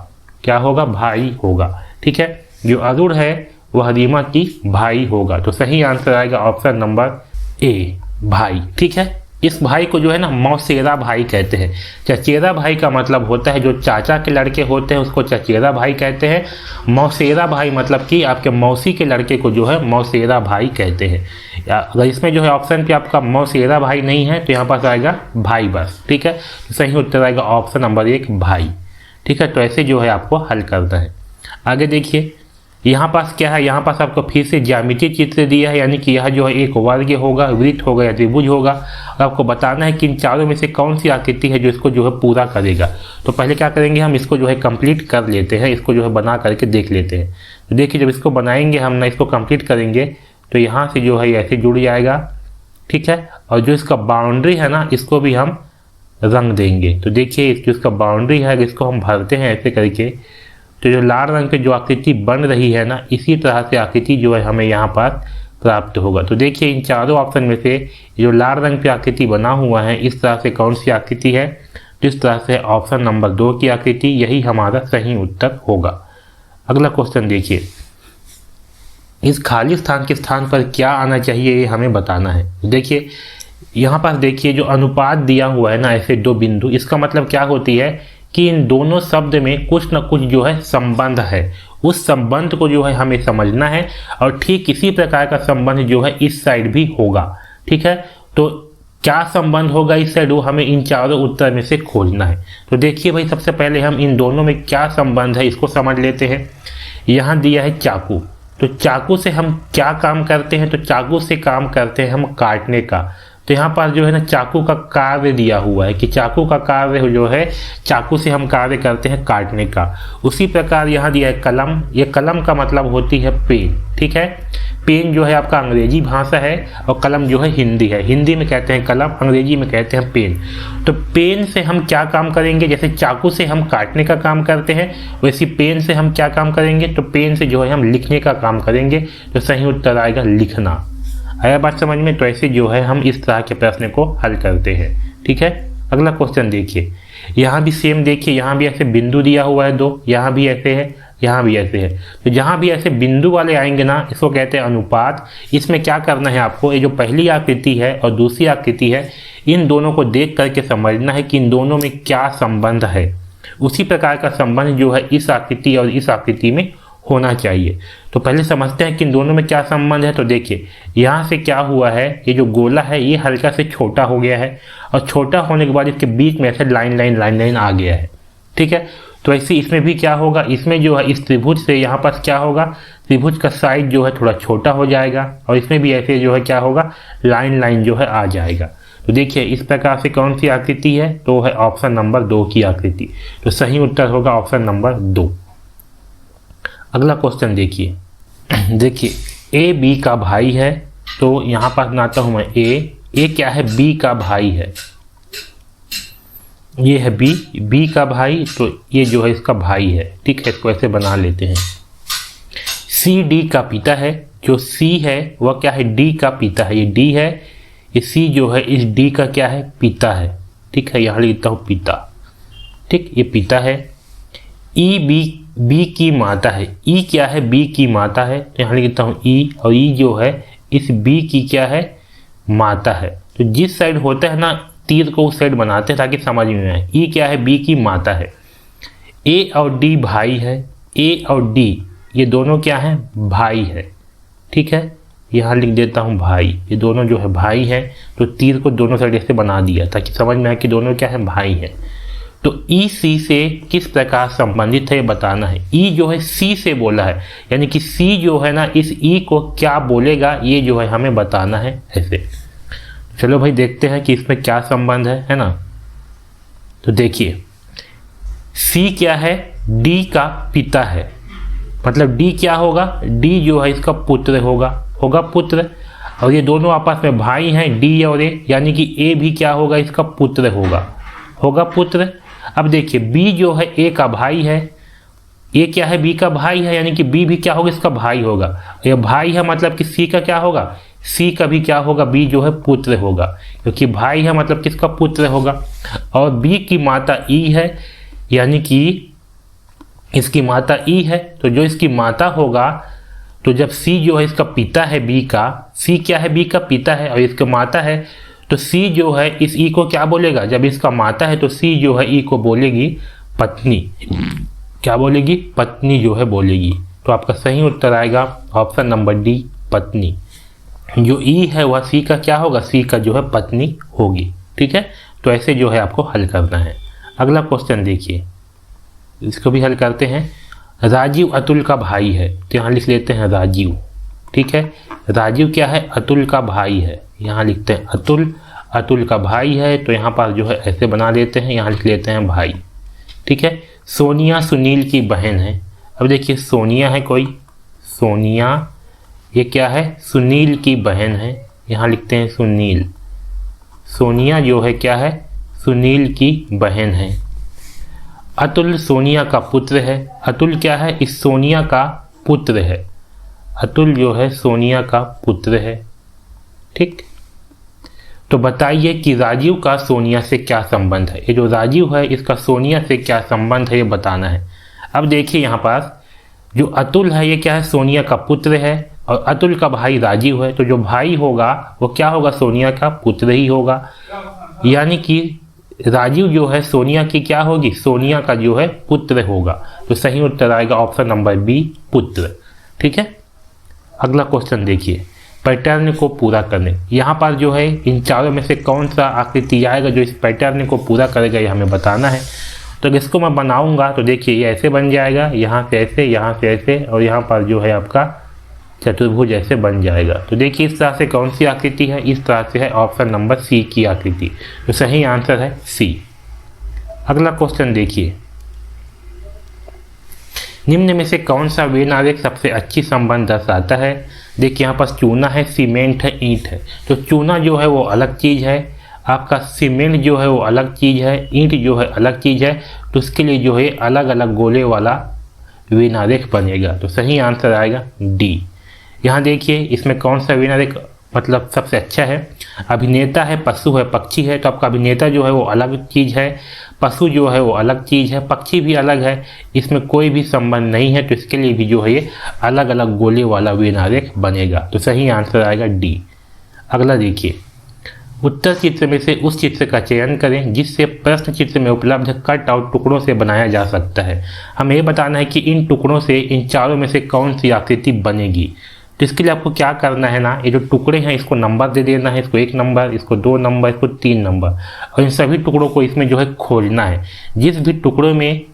क्या होगा, भाई होगा। ठीक है, जो अरुण है वह रीमा की भाई होगा। तो सही आंसर आएगा ऑप्शन नंबर ए, भाई। ठीक है, इस भाई को जो है ना मौसेरा भाई कहते हैं। चचेरा भाई का मतलब होता है जो चाचा के लड़के होते हैं उसको चचेरा भाई कहते हैं। मौसेरा भाई मतलब कि आपके मौसी के लड़के को जो है मौसेरा भाई कहते हैं। अगर इसमें जो है ऑप्शन पे आपका मौसेरा भाई नहीं है तो यहाँ पास आएगा भाई बस। ठीक है, तो सही उत्तर आएगा ऑप्शन नंबर 1 भाई। ठीक है, तो ऐसे जो है आपको हल करना है। आगे देखिए यहाँ पास क्या है, यहाँ पास आपको फिर से ज्यामितीय चित्र दिया है, यानी कि यह जो है एक वर्ग होगा, वृत्त होगा या त्रिभुज होगा, और आपको बताना है कि इन चारों में से कौन सी आकृति है जो इसको जो है पूरा करेगा। तो पहले क्या करेंगे, हम इसको जो है कंप्लीट कर लेते हैं, इसको जो है बना करके देख लेते हैं। तो देखिए जब इसको बनाएंगे हम ना, इसको कंप्लीट करेंगे तो यहाँ से जो है ऐसे जुड़ जाएगा। ठीक है, और जो इसका बाउंड्री है ना इसको भी हम रंग देंगे। तो देखिए इसका बाउंड्री है, इसको हम भरते हैं ऐसे करके, तो जो लाल रंग पे जो आकृति बन रही है ना इसी तरह से आकृति जो है हमें यहाँ पर प्राप्त होगा। तो देखिए इन चारों ऑप्शन में से जो लाल रंग पे आकृति बना हुआ है इस तरह से कौन सी आकृति है, तो इस तरह से ऑप्शन नंबर 2 की आकृति, यही हमारा सही उत्तर होगा। अगला क्वेश्चन देखिए, इस खाली स्थान के स्थान पर क्या आना चाहिए ये हमें बताना है। देखिए यहाँ पर देखिए जो अनुपात दिया हुआ है ना ऐसे 2 बिंदु, इसका मतलब क्या होती है कि इन दोनों शब्द में कुछ न कुछ जो है संबंध है, उस संबंध को जो है हमें समझना है। और ठीक इसी प्रकार का संबंध जो है इस साइड भी होगा। ठीक है, तो क्या संबंध होगा इस साइड वो हमें इन चारों उत्तर में से खोजना है। तो देखिए भाई सबसे पहले हम इन दोनों में क्या संबंध है इसको समझ लेते हैं। यहाँ दिया है चाकू, तो चाकू से हम क्या काम करते हैं, तो चाकू से काम करते हैं हम काटने का। तो यहाँ पर जो है ना चाकू का कार्य दिया हुआ है कि चाकू का कार्य जो है चाकू से हम कार्य करते हैं काटने का। उसी प्रकार यहाँ दिया है कलम, ये कलम का मतलब होती है पेन। ठीक है, पेन जो है आपका अंग्रेजी भाषा है और कलम जो है हिंदी है। हिंदी में कहते हैं कलम, अंग्रेजी में कहते हैं पेन। तो पेन से हम क्या काम करेंगे, जैसे चाकू से हम काटने का काम करते हैं वैसे पेन से हम क्या काम करेंगे, तो पेन से जो है हम लिखने का काम करेंगे। तो सही उत्तर आएगा लिखना। आया बात समझ में। तो ऐसे जो है हम इस तरह के प्रश्न को हल करते हैं। ठीक है, अगला क्वेश्चन देखिए, यहाँ भी सेम देखिए, यहाँ भी ऐसे बिंदु दिया हुआ है 2, यहाँ भी ऐसे है, यहाँ भी ऐसे है। तो जहाँ भी ऐसे बिंदु वाले आएंगे ना इसको कहते हैं अनुपात। इसमें क्या करना है आपको, ये जो पहली आकृति है और दूसरी आकृति है इन दोनों को देख करके समझना है कि इन दोनों में क्या संबंध है। उसी प्रकार का संबंध जो है इस आकृति और इस आकृति में होना चाहिए। तो पहले समझते हैं कि इन दोनों में क्या संबंध है। तो देखिए यहाँ से क्या हुआ है, ये जो गोला है ये हल्का से छोटा हो गया है और छोटा होने के बाद इसके बीच में ऐसे लाइन आ गया है। ठीक है, तो ऐसे इसमें भी क्या होगा, इसमें जो है इस त्रिभुज से यहाँ पर क्या होगा, त्रिभुज का साइज जो है थोड़ा छोटा हो जाएगा और इसमें भी ऐसे जो है क्या होगा, लाइन जो है आ जाएगा। तो देखिए इस प्रकार से कौन सी आकृति है, तो है ऑप्शन नंबर 2 की आकृति। तो सही उत्तर होगा ऑप्शन नंबर 2। अगला क्वेश्चन देखिए, देखिए ए बी का भाई है। तो यहाँ पर बनाता हूँ मैं ए ए क्या है, बी का भाई है। ये है बी का भाई, तो ये जो है इसका भाई है। ठीक है, इसको ऐसे बना लेते हैं। सी डी का पिता है, जो सी है वह क्या है, डी का पिता है। ये डी है, ये सी जो है इस डी का क्या है, पिता है। ठीक है, यहाँ लिखता हूँ पिता। ठीक, ये पिता है। ई बी की माता है। ई क्या है, बी की माता है, तो यहाँ लिखता हूँ ई, और ई जो है इस बी की क्या है, माता है। तो जिस साइड होता है ना तीर को उस साइड बनाते हैं ताकि समझ में आए। ई क्या है, बी की माता है। ए और डी भाई है। ए और डी ये दोनों क्या है, भाई है। ठीक है, यहाँ लिख देता हूँ भाई, ये दोनों जो है भाई है। तो तीर को दोनों साइड ऐसे बना दिया ताकि समझ में आए कि दोनों क्या है, भाई है। तो ई सी से किस प्रकार संबंधित है ये बताना है। ई जो है सी से बोला है, यानी कि सी जो है ना इस ई को क्या बोलेगा ये जो है हमें बताना है ऐसे। चलो भाई देखते हैं कि इसमें क्या संबंध है ना। तो देखिए सी क्या है, डी का पिता है, मतलब डी क्या होगा, डी जो है इसका पुत्र होगा पुत्र। और ये दोनों आपस में भाई हैं, डी और ए, यानी कि ए भी क्या होगा, इसका पुत्र होगा पुत्र। अब देखिए बी जो है ए का भाई है, ए क्या है, बी का भाई है, यानी कि बी भी क्या होगा, इसका भाई होगा। ये भाई है मतलब कि सी का क्या होगा, सी का भी क्या होगा, बी जो है पुत्र होगा, क्योंकि भाई है मतलब किसका पुत्र होगा। और बी की माता ई है, यानी कि इसकी माता ई है, तो जो इसकी माता होगा, तो जब सी जो है इसका पिता है बी का, सी क्या है, बी का पिता है और इसका माता है, तो सी जो है इस ई को क्या बोलेगा, जब इसका माता है तो सी जो है ई को बोलेगी पत्नी। क्या बोलेगी, पत्नी जो है बोलेगी। तो आपका सही उत्तर आएगा ऑप्शन नंबर डी, पत्नी। जो ई है वह सी का क्या होगा, सी का जो है पत्नी होगी। ठीक है, तो ऐसे जो है आपको हल करना है। अगला क्वेश्चन देखिए, इसको भी हल करते हैं। राजीव अतुल का भाई है, तो यहाँ लिख लेते हैं राजीव। ठीक है, राजीव क्या है, अतुल का भाई है, यहाँ लिखते हैं अतुल का भाई है, तो यहाँ पर जो है ऐसे बना देते हैं, यहाँ लिख लेते हैं भाई। ठीक है, सोनिया सुनील की बहन है। अब देखिए सोनिया है कोई, सोनिया ये क्या है, सुनील की बहन है, यहाँ लिखते हैं सुनील। सोनिया जो है क्या है, सुनील की बहन है। अतुल सोनिया का पुत्र है। अतुल क्या है, इस सोनिया का पुत्र है। अतुल जो है सोनिया का पुत्र है। ठीक, तो बताइए कि राजीव का सोनिया से क्या संबंध है। ये जो राजीव है इसका सोनिया से क्या संबंध है ये बताना है। अब देखिए यहाँ पास जो अतुल है ये क्या है, सोनिया का पुत्र है, और अतुल का भाई राजीव है, तो जो भाई होगा वो क्या होगा, सोनिया का पुत्र ही होगा। यानी कि राजीव जो है सोनिया की क्या होगी, सोनिया का जो है पुत्र होगा। तो सही उत्तर आएगा ऑप्शन नंबर बी, पुत्र। ठीक है, अगला क्वेश्चन देखिए, पैटर्न को पूरा करने। यहाँ पर जो है इन चारों में से कौन सा आकृति आएगा जो इस पैटर्न को पूरा करेगा ये हमें बताना है। तो इसको मैं बनाऊंगा तो देखिए ये ऐसे बन जाएगा, यहाँ से ऐसे, यहाँ से ऐसे, और यहाँ पर जो है आपका चतुर्भुज ऐसे बन जाएगा। तो देखिए इस तरह से कौन सी आकृति है, इस तरह से है ऑप्शन नंबर सी की आकृति। तो सही आंसर है सी। अगला क्वेश्चन देखिए, निम्न में से कौन सा वेन आरेख सबसे अच्छी संबंध दर्शाता है। देखिए यहाँ पास चूना है, सीमेंट है, ईंट है। तो चूना जो है वो अलग चीज़ है, आपका सीमेंट जो है वो अलग चीज़ है, ईंट जो है अलग चीज़ है। तो उसके लिए जो है अलग अलग गोले वाला वेन आरेख बनेगा। तो सही आंसर आएगा डी। यहाँ देखिए इसमें कौन सा वेन आरेख मतलब सबसे अच्छा है। अभिनेता है, पशु है, पक्षी है। तो आपका अभिनेता जो है वो अलग चीज़ है, पशु जो है वो अलग चीज़ है, पक्षी भी अलग है, इसमें कोई भी संबंध नहीं है। तो इसके लिए भी जो है ये अलग अलग गोले वाला वेन आरेख बनेगा। तो सही आंसर आएगा डी। अगला देखिए, उत्तर चित्र में से उस चित्र का चयन करें जिससे प्रश्न चित्र में उपलब्ध कट आउट टुकड़ों से बनाया जा सकता है। हमें ये बताना है कि इन टुकड़ों से इन चारों में से कौन सी आकृति बनेगी। तो इसके लिए आपको क्या करना है ना, ये जो टुकड़े हैं इसको नंबर दे देना है, इसको 1 नंबर, इसको 2 नंबर, इसको 3 नंबर, और इन सभी टुकड़ों को इसमें जो है खोलना है। जिस भी टुकड़ों में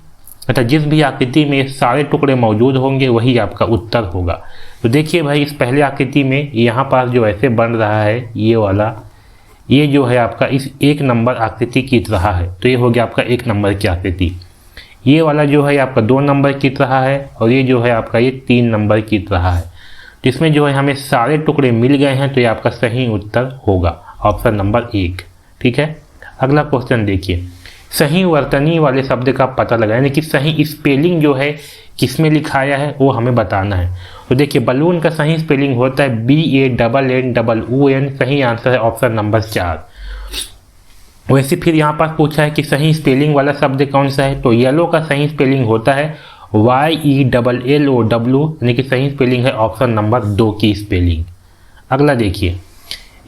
अर्थात जिस भी आकृति में सारे टुकड़े मौजूद होंगे वही आपका उत्तर होगा। तो देखिए भाई इस पहले आकृति में यहाँ पास जो ऐसे बन रहा है ये वाला, ये जो है आपका इस 1 नंबर आकृति की तरह है। तो ये हो गया आपका 1 नंबर की आकृति। ये वाला जो है आपका 2 नंबर की तरह है, और ये जो है आपका ये 3 नंबर की तरह है। जिसमें जो है हमें सारे टुकड़े मिल गए हैं, तो ये आपका सही उत्तर होगा ऑप्शन नंबर 1। ठीक है, अगला क्वेश्चन देखिए, सही वर्तनी वाले शब्द का पता लगाएं, यानी कि सही स्पेलिंग जो है किसमें लिखाया है वो हमें बताना है। तो देखिए बलून का सही स्पेलिंग होता है BANNOON, सही आंसर है ऑप्शन नंबर 4। वैसे फिर यहाँ पर पूछा है कि सही स्पेलिंग वाला शब्द कौन सा है, तो येलो का सही स्पेलिंग होता है YELLOW, यानी कि सही स्पेलिंग है ऑप्शन नंबर 2 की स्पेलिंग। अगला देखिए,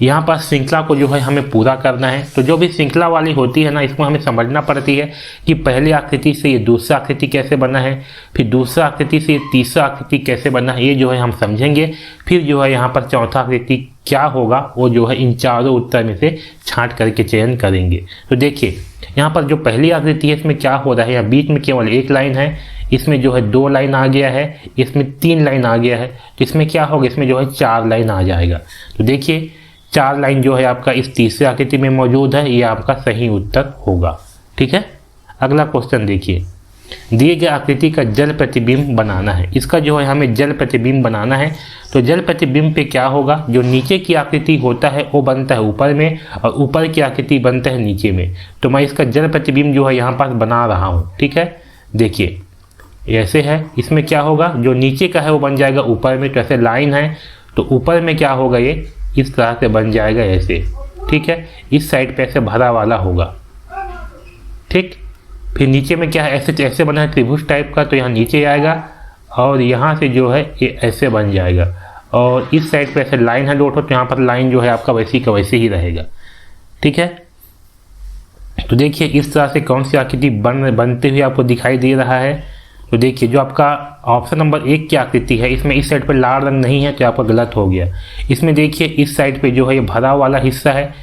यहाँ पर श्रृंखला को जो है हमें पूरा करना है। तो जो भी श्रृंखला वाली होती है ना, इसमें हमें समझना पड़ती है कि पहले आकृति से ये दूसरा आकृति कैसे बना है, फिर दूसरा आकृति से ये तीसरा आकृति कैसे बना है, ये जो है हम समझेंगे। फिर जो है यहाँ पर चौथा आकृति क्या होगा वो जो है इन चारों उत्तर में से छांट करके चयन करेंगे। तो देखिए यहाँ पर जो पहली आकृति है इसमें क्या हो रहा है, यहाँ बीच में केवल एक लाइन है, इसमें जो है 2 लाइन आ गया है, इसमें 3 लाइन आ गया है, तो इसमें क्या होगा, इसमें जो है 4 लाइन आ जाएगा। तो देखिए 4 लाइन जो है आपका इस तीसरे आकृति में मौजूद है, ये आपका सही उत्तर होगा। ठीक है, अगला क्वेश्चन देखिए, दिए गए आकृति का जल प्रतिबिंब बनाना है। इसका जो है हमें जल प्रतिबिंब बनाना है। तो जल प्रतिबिंब पे क्या होगा, जो नीचे की आकृति होता है वो बनता है ऊपर में, और ऊपर की आकृति बनता है नीचे में। तो मैं इसका जल प्रतिबिंब जो है यहाँ पर बना रहा हूँ। ठीक है, देखिए ऐसे है, इसमें क्या होगा, जो नीचे का है वो बन जाएगा ऊपर में। तो ऐसे लाइन है तो ऊपर में क्या होगा, ये इस तरह से बन जाएगा ऐसे। ठीक है, इस साइड पे ऐसे भरा वाला होगा। ठीक, फिर नीचे में क्या है, ऐसे बना है त्रिभुज टाइप का, तो यहाँ नीचे आएगा और यहाँ से जो है ये ऐसे बन जाएगा, और इस साइड पे ऐसे लाइन है 2 ठो, तो यहाँ पर लाइन जो है आपका वैसी का वैसे ही रहेगा। ठीक है, तो देखिए इस तरह से कौन सी आकृति बनते हुए आपको दिखाई दे रहा है। तो देखिए जो आपका ऑप्शन नंबर 1 की आकृति है, इसमें इस साइड पर लाल रंग नहीं है, तो आपका गलत हो गया। इसमें देखिए इस साइड पे जो है ये भरा वाला हिस्सा है,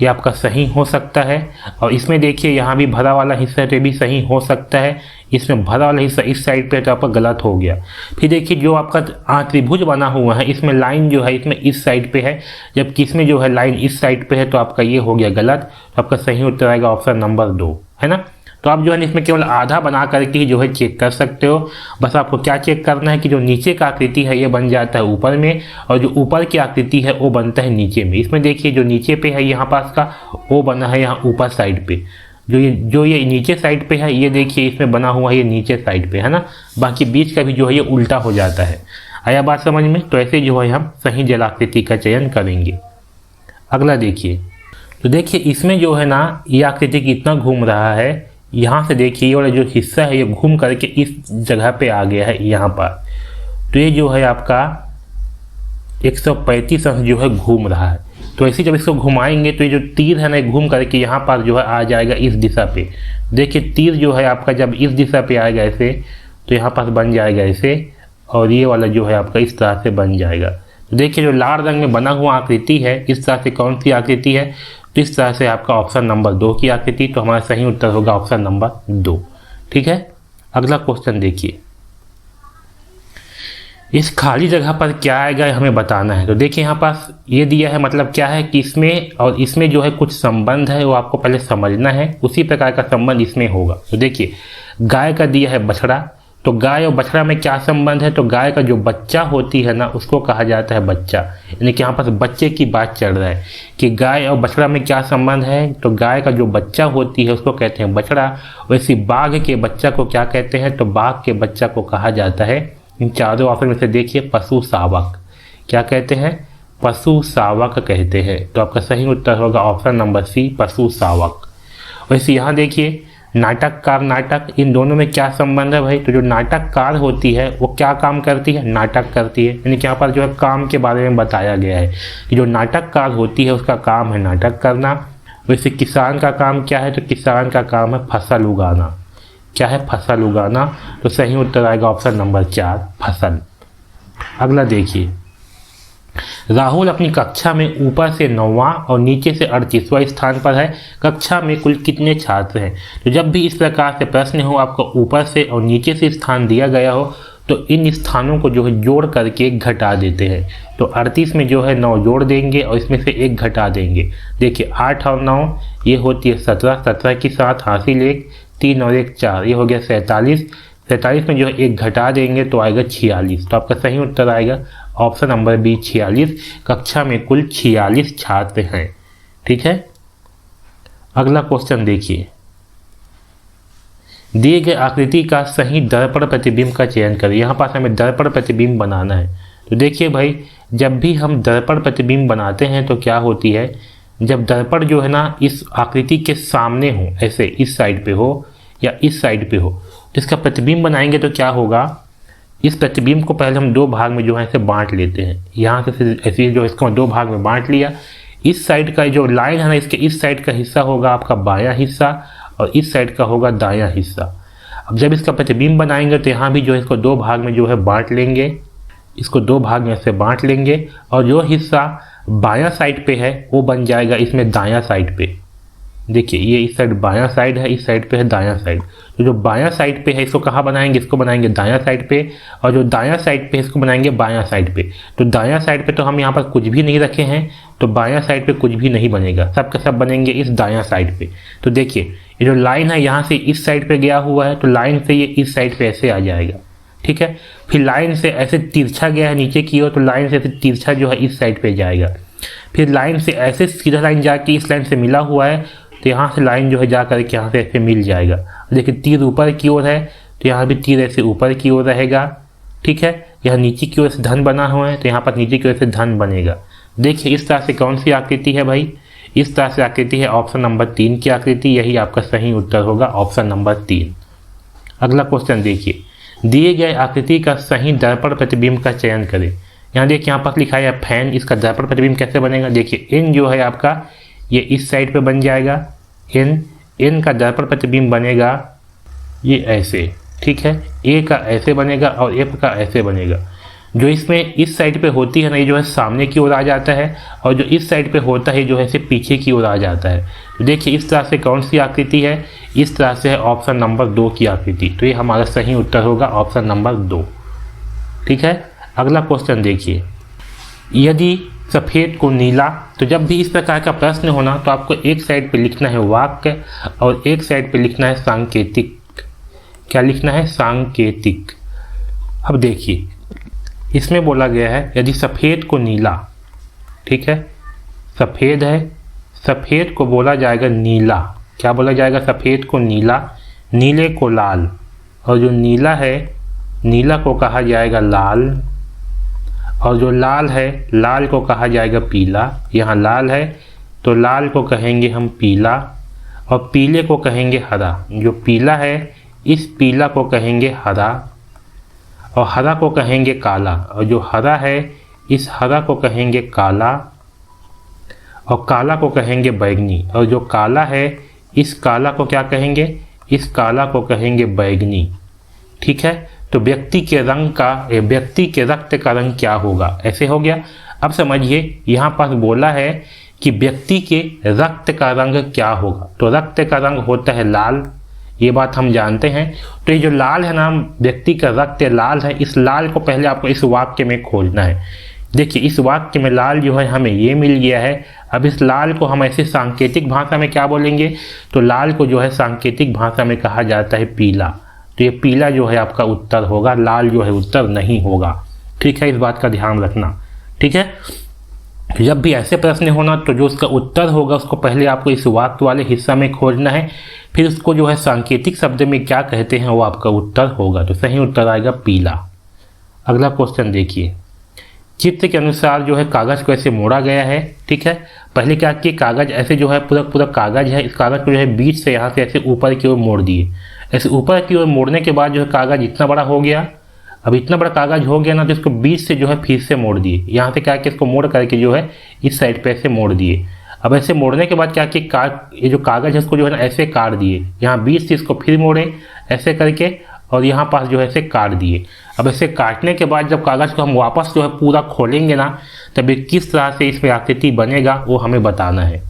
ये आपका सही हो सकता है। और इसमें देखिए यहाँ भी भरा वाला हिस्सा है, तो ये भी सही हो सकता है। इसमें भरा वाला हिस्सा इस साइड पे, तो आपका गलत हो गया। फिर देखिए जो आपका त्रिभुज बना हुआ है, इसमें लाइन जो है इसमें इस साइड पे है, जबकि इसमें जो है लाइन इस साइड पे है, तो आपका ये हो गया गलत। तो आपका सही उत्तर आएगा ऑप्शन नंबर 2, है ना। तो आप जो है इसमें केवल आधा बना करके ही जो है चेक कर सकते हो। बस आपको क्या चेक करना है कि जो नीचे का आकृति है ये बन जाता है ऊपर में, और जो ऊपर की आकृति है वो बनता है नीचे में। इसमें देखिए जो नीचे पे है यहाँ पास का, वो बना है यहाँ ऊपर साइड पे। जो ये नीचे साइड पे है, ये देखिए इसमें बना हुआ है ये नीचे साइड पे, है ना। बाकी बीच का भी जो है ये उल्टा हो जाता है। आया बात समझ में। तो ऐसे जो है हम सही जलाकृति का चयन करेंगे। अगला देखिए, तो देखिए इसमें जो है ना ये आकृति कितना घूम रहा है। यहाँ से देखिए ये वाला जो हिस्सा है ये घूम करके इस जगह पे आ गया है यहाँ पर। तो ये जो है आपका 135 अंश जो है घूम रहा है। तो ऐसे जब इसको घुमाएंगे तो ये जो तीर है ना घूम करके यहाँ पर जो है आ जाएगा इस दिशा पे। देखिए तीर जो है आपका जब इस दिशा पे आएगा ऐसे, तो यहाँ पर बन जाएगा ऐसे, और ये वाला जो है आपका इस तरह से बन जाएगा। तो देखिए जो लाल रंग में बना हुआ आकृति है, इस तरह से कौन सी आकृति है, तो इस तरह से आपका ऑप्शन नंबर 2 की आकृति। तो हमारा सही उत्तर होगा ऑप्शन नंबर 2। ठीक है, अगला क्वेश्चन देखिए, इस खाली जगह पर क्या आएगा हमें बताना है। तो देखिए यहाँ पास ये दिया है, मतलब क्या है कि इसमें और इसमें जो है कुछ संबंध है, वो आपको पहले समझना है। उसी प्रकार का संबंध इसमें होगा। तो देखिए गाय का दिया है बछड़ा, तो गाय और बछड़ा में क्या संबंध है, तो गाय का जो बच्चा होती है ना उसको कहा जाता है बच्चा। यानी कि यहाँ पर बच्चे की बात चल रहा है कि गाय और बछड़ा में क्या संबंध है, तो गाय का जो बच्चा होती है उसको कहते हैं बछड़ा। वैसे बाघ के बच्चा को क्या कहते हैं, तो बाघ के बच्चा को कहा जाता है, इन चारों ऑप्शन में से देखिए, पशु शावक। क्या कहते हैं, पशु शावक कहते हैं। तो आपका सही उत्तर होगा ऑप्शन नंबर सी, पशु शावक। वैसे यहाँ देखिए नाटककार, नाटक, इन दोनों में क्या संबंध है भाई, तो जो नाटककार होती है वो क्या काम करती है, नाटक करती है। यानी कि यहाँ पर जो है काम के बारे में बताया गया है कि जो नाटककार होती है उसका काम है नाटक करना। वैसे किसान का काम क्या है, तो किसान का काम है फसल उगाना। क्या है, फसल उगाना। तो सही उत्तर आएगा ऑप्शन नंबर 4, फसल। अगला देखिए, राहुल अपनी कक्षा में ऊपर से 9वां और नीचे से 38वां स्थान पर है। कक्षा में कुल कितने छात्र हैं। तो जब भी इस प्रकार से प्रश्न हो, आपको ऊपर से और नीचे से स्थान दिया गया हो, तो इन स्थानों को जो है जोड़ करके घटा देते हैं। तो 38 में जो है 9 जोड़ देंगे और इसमें से 1 घटा देंगे। देखिए 8 और 9 ये होती है 17, 17 के साथ हासिल 1, 3 और 1 4, ये हो गया 47। 47 में जो है 1 घटा देंगे तो आएगा 46। तो आपका सही उत्तर आएगा ऑप्शन नंबर बी, 46। कक्षा में कुल 46 छात्र हैं। ठीक है। अगला क्वेश्चन देखिए, दिए गए आकृति का सही दर्पण प्रतिबिंब का चयन करें। यहाँ पास हमें दर्पण प्रतिबिंब बनाना है। तो देखिए भाई, जब भी हम दर्पण प्रतिबिंब बनाते हैं तो क्या होती है, जब दर्पण जो है ना इस आकृति के सामने हो, ऐसे इस साइड पे हो या इस साइड पे हो, तो इसका प्रतिबिंब बनाएंगे तो क्या होगा, इस प्रतिबिंब को पहले हम दो भाग में जो है ऐसे बांट लेते हैं। यहाँ से ऐसे जो इसको दो भाग में बांट लिया। इस साइड का जो लाइन है ना, इसके इस साइड का हिस्सा होगा आपका बायां हिस्सा और इस साइड का होगा दायां हिस्सा। अब जब इसका प्रतिबिंब बनाएंगे तो यहाँ भी जो है इसको दो भाग में जो है बांट लेंगे, इसको दो भाग में से बांट लेंगे और जो हिस्सा बायां साइड पे है वो बन जाएगा इसमें दायां साइड पे। देखिए ये इस साइड बायां साइड है, इस साइड पे है दायां साइड। तो जो बायां साइड पे है इसको कहाँ बनाएंगे, इसको बनाएंगे दायां साइड पे, और जो दायां साइड पे इसको बनाएंगे बायां साइड पे। तो दायां साइड पे तो हम यहाँ पर कुछ भी नहीं रखे हैं, तो बायां साइड पे कुछ भी नहीं बनेगा, सब का सब बनेंगे इस दायां साइड पे। तो देखिए ये जो लाइन है यहाँ से इस साइड पे गया हुआ है, तो लाइन से ये इस साइड पे ऐसे आ जाएगा, ठीक है। फिर लाइन से ऐसे तिरछा गया है नीचे की ओर, तो लाइन से ऐसे तिरछा जो है इस साइड पे जाएगा। फिर लाइन से ऐसे सीधा लाइन जाके इस लाइन से मिला हुआ है, तो यहाँ से लाइन जो है जा करके यहाँ से ऐसे मिल जाएगा। देखिए तीर ऊपर की ओर है, तो यहाँ भी तीर ऐसे ऊपर की ओर रहेगा, ठीक है। यहाँ नीचे की ओर से धन बना हुआ है, तो यहाँ पर नीचे की ओर से धन बनेगा। देखिए इस तरह से कौन सी आकृति है भाई, इस तरह से आकृति है ऑप्शन नंबर 3 की आकृति। यही आपका सही उत्तर होगा, ऑप्शन नंबर 3। अगला क्वेश्चन देखिए, दिए गए आकृति का सही दर्पण प्रतिबिंब का चयन करें। यहाँ देखिए यहाँ पर लिखा है फैन, इसका दर्पण प्रतिबिंब कैसे बनेगा। देखिए इन जो है आपका ये इस साइड पे बन जाएगा, इन का दर्पण प्रतिबिंब बनेगा ये ऐसे, ठीक है। ए का ऐसे बनेगा और एफ का ऐसे बनेगा। जो इसमें इस साइड पे होती है ना, ये जो है सामने की ओर आ जाता है, और जो इस साइड पे होता है जो है इसे पीछे की ओर आ जाता है। तो देखिए इस तरह से कौन सी आकृति है, इस तरह से है ऑप्शन नंबर 2 की आकृति। तो ये हमारा सही उत्तर होगा ऑप्शन नंबर 2, ठीक है। अगला क्वेश्चन देखिए, यदि सफ़ेद को नीला, तो जब भी इस प्रकार का प्रश्न होना तो आपको एक साइड पे लिखना है वाक्य और एक साइड पे लिखना है सांकेतिक। क्या लिखना है, सांकेतिक। अब देखिए इसमें बोला गया है यदि सफ़ेद को नीला, ठीक है, सफ़ेद है, सफ़ेद को बोला जाएगा नीला। क्या बोला जाएगा, सफ़ेद को नीला, नीले को लाल, और जो नीला है नीला को कहा जाएगा लाल, और जो लाल है लाल को कहा जाएगा पीला। यहाँ लाल है तो लाल को कहेंगे हम पीला, और पीले को कहेंगे हरा। जो पीला है इस पीला को कहेंगे हरा, और हरा को कहेंगे काला, और जो हरा है इस हरा को कहेंगे काला, और काला को कहेंगे बैगनी, और जो काला है इस काला को क्या कहेंगे, इस काला को कहेंगे बैगनी, ठीक है। तो व्यक्ति के रंग का, व्यक्ति के रक्त का रंग क्या होगा, ऐसे हो गया। अब समझिए यहाँ पास बोला है कि व्यक्ति के रक्त का रंग क्या होगा, तो रक्त का रंग होता है लाल, ये बात हम जानते हैं। तो ये जो लाल है ना, व्यक्ति का रक्त लाल है, इस लाल को पहले आपको इस वाक्य में खोजना है। देखिए इस वाक्य में लाल जो है हमें ये मिल गया है। अब इस लाल को हम ऐसे सांकेतिक भाषा में क्या बोलेंगे, तो लाल को जो है सांकेतिक भाषा में कहा जाता है पीला। तो ये पीला जो है आपका उत्तर होगा, लाल जो है उत्तर नहीं होगा, ठीक है। इस बात का ध्यान रखना, ठीक है। जब भी ऐसे प्रश्न होना तो जो उसका उत्तर होगा उसको पहले आपको इस वाक्य वाले हिस्सा में खोजना है, फिर उसको जो है सांकेतिक शब्द में क्या कहते हैं वो आपका उत्तर होगा। तो सही उत्तर आएगा पीला। अगला क्वेश्चन देखिए, चित्र के अनुसार जो है कागज को ऐसे मोड़ा गया है, ठीक है। पहले क्या किए, कागज ऐसे जो है पूरा कागज है, इस कागज को जो है बीच से यहाँ से ऐसे ऊपर की ओर मोड़ दिए। ऐसे ऊपर की ओर मोड़ने के बाद जो है कागज इतना बड़ा हो गया। अब इतना बड़ा कागज हो गया ना, तो इसको बीच से जो है फिर से मोड़ दिए। यहाँ से क्या किया, इसको मोड़ करके जो है इस साइड पे ऐसे मोड़ दिए। अब ऐसे मोड़ने के बाद क्या किया, ये जो कागज है इसको जो है ना ऐसे काट दिए। यहाँ बीच से इसको फिर मोड़े ऐसे करके, और यहाँ पास जो है ऐसे काट दिए। अब ऐसे काटने के बाद जब कागज को हम वापस जो है पूरा खोलेंगे ना, तब किस तरह से इसमें आकृति बनेगा वो हमें बताना है।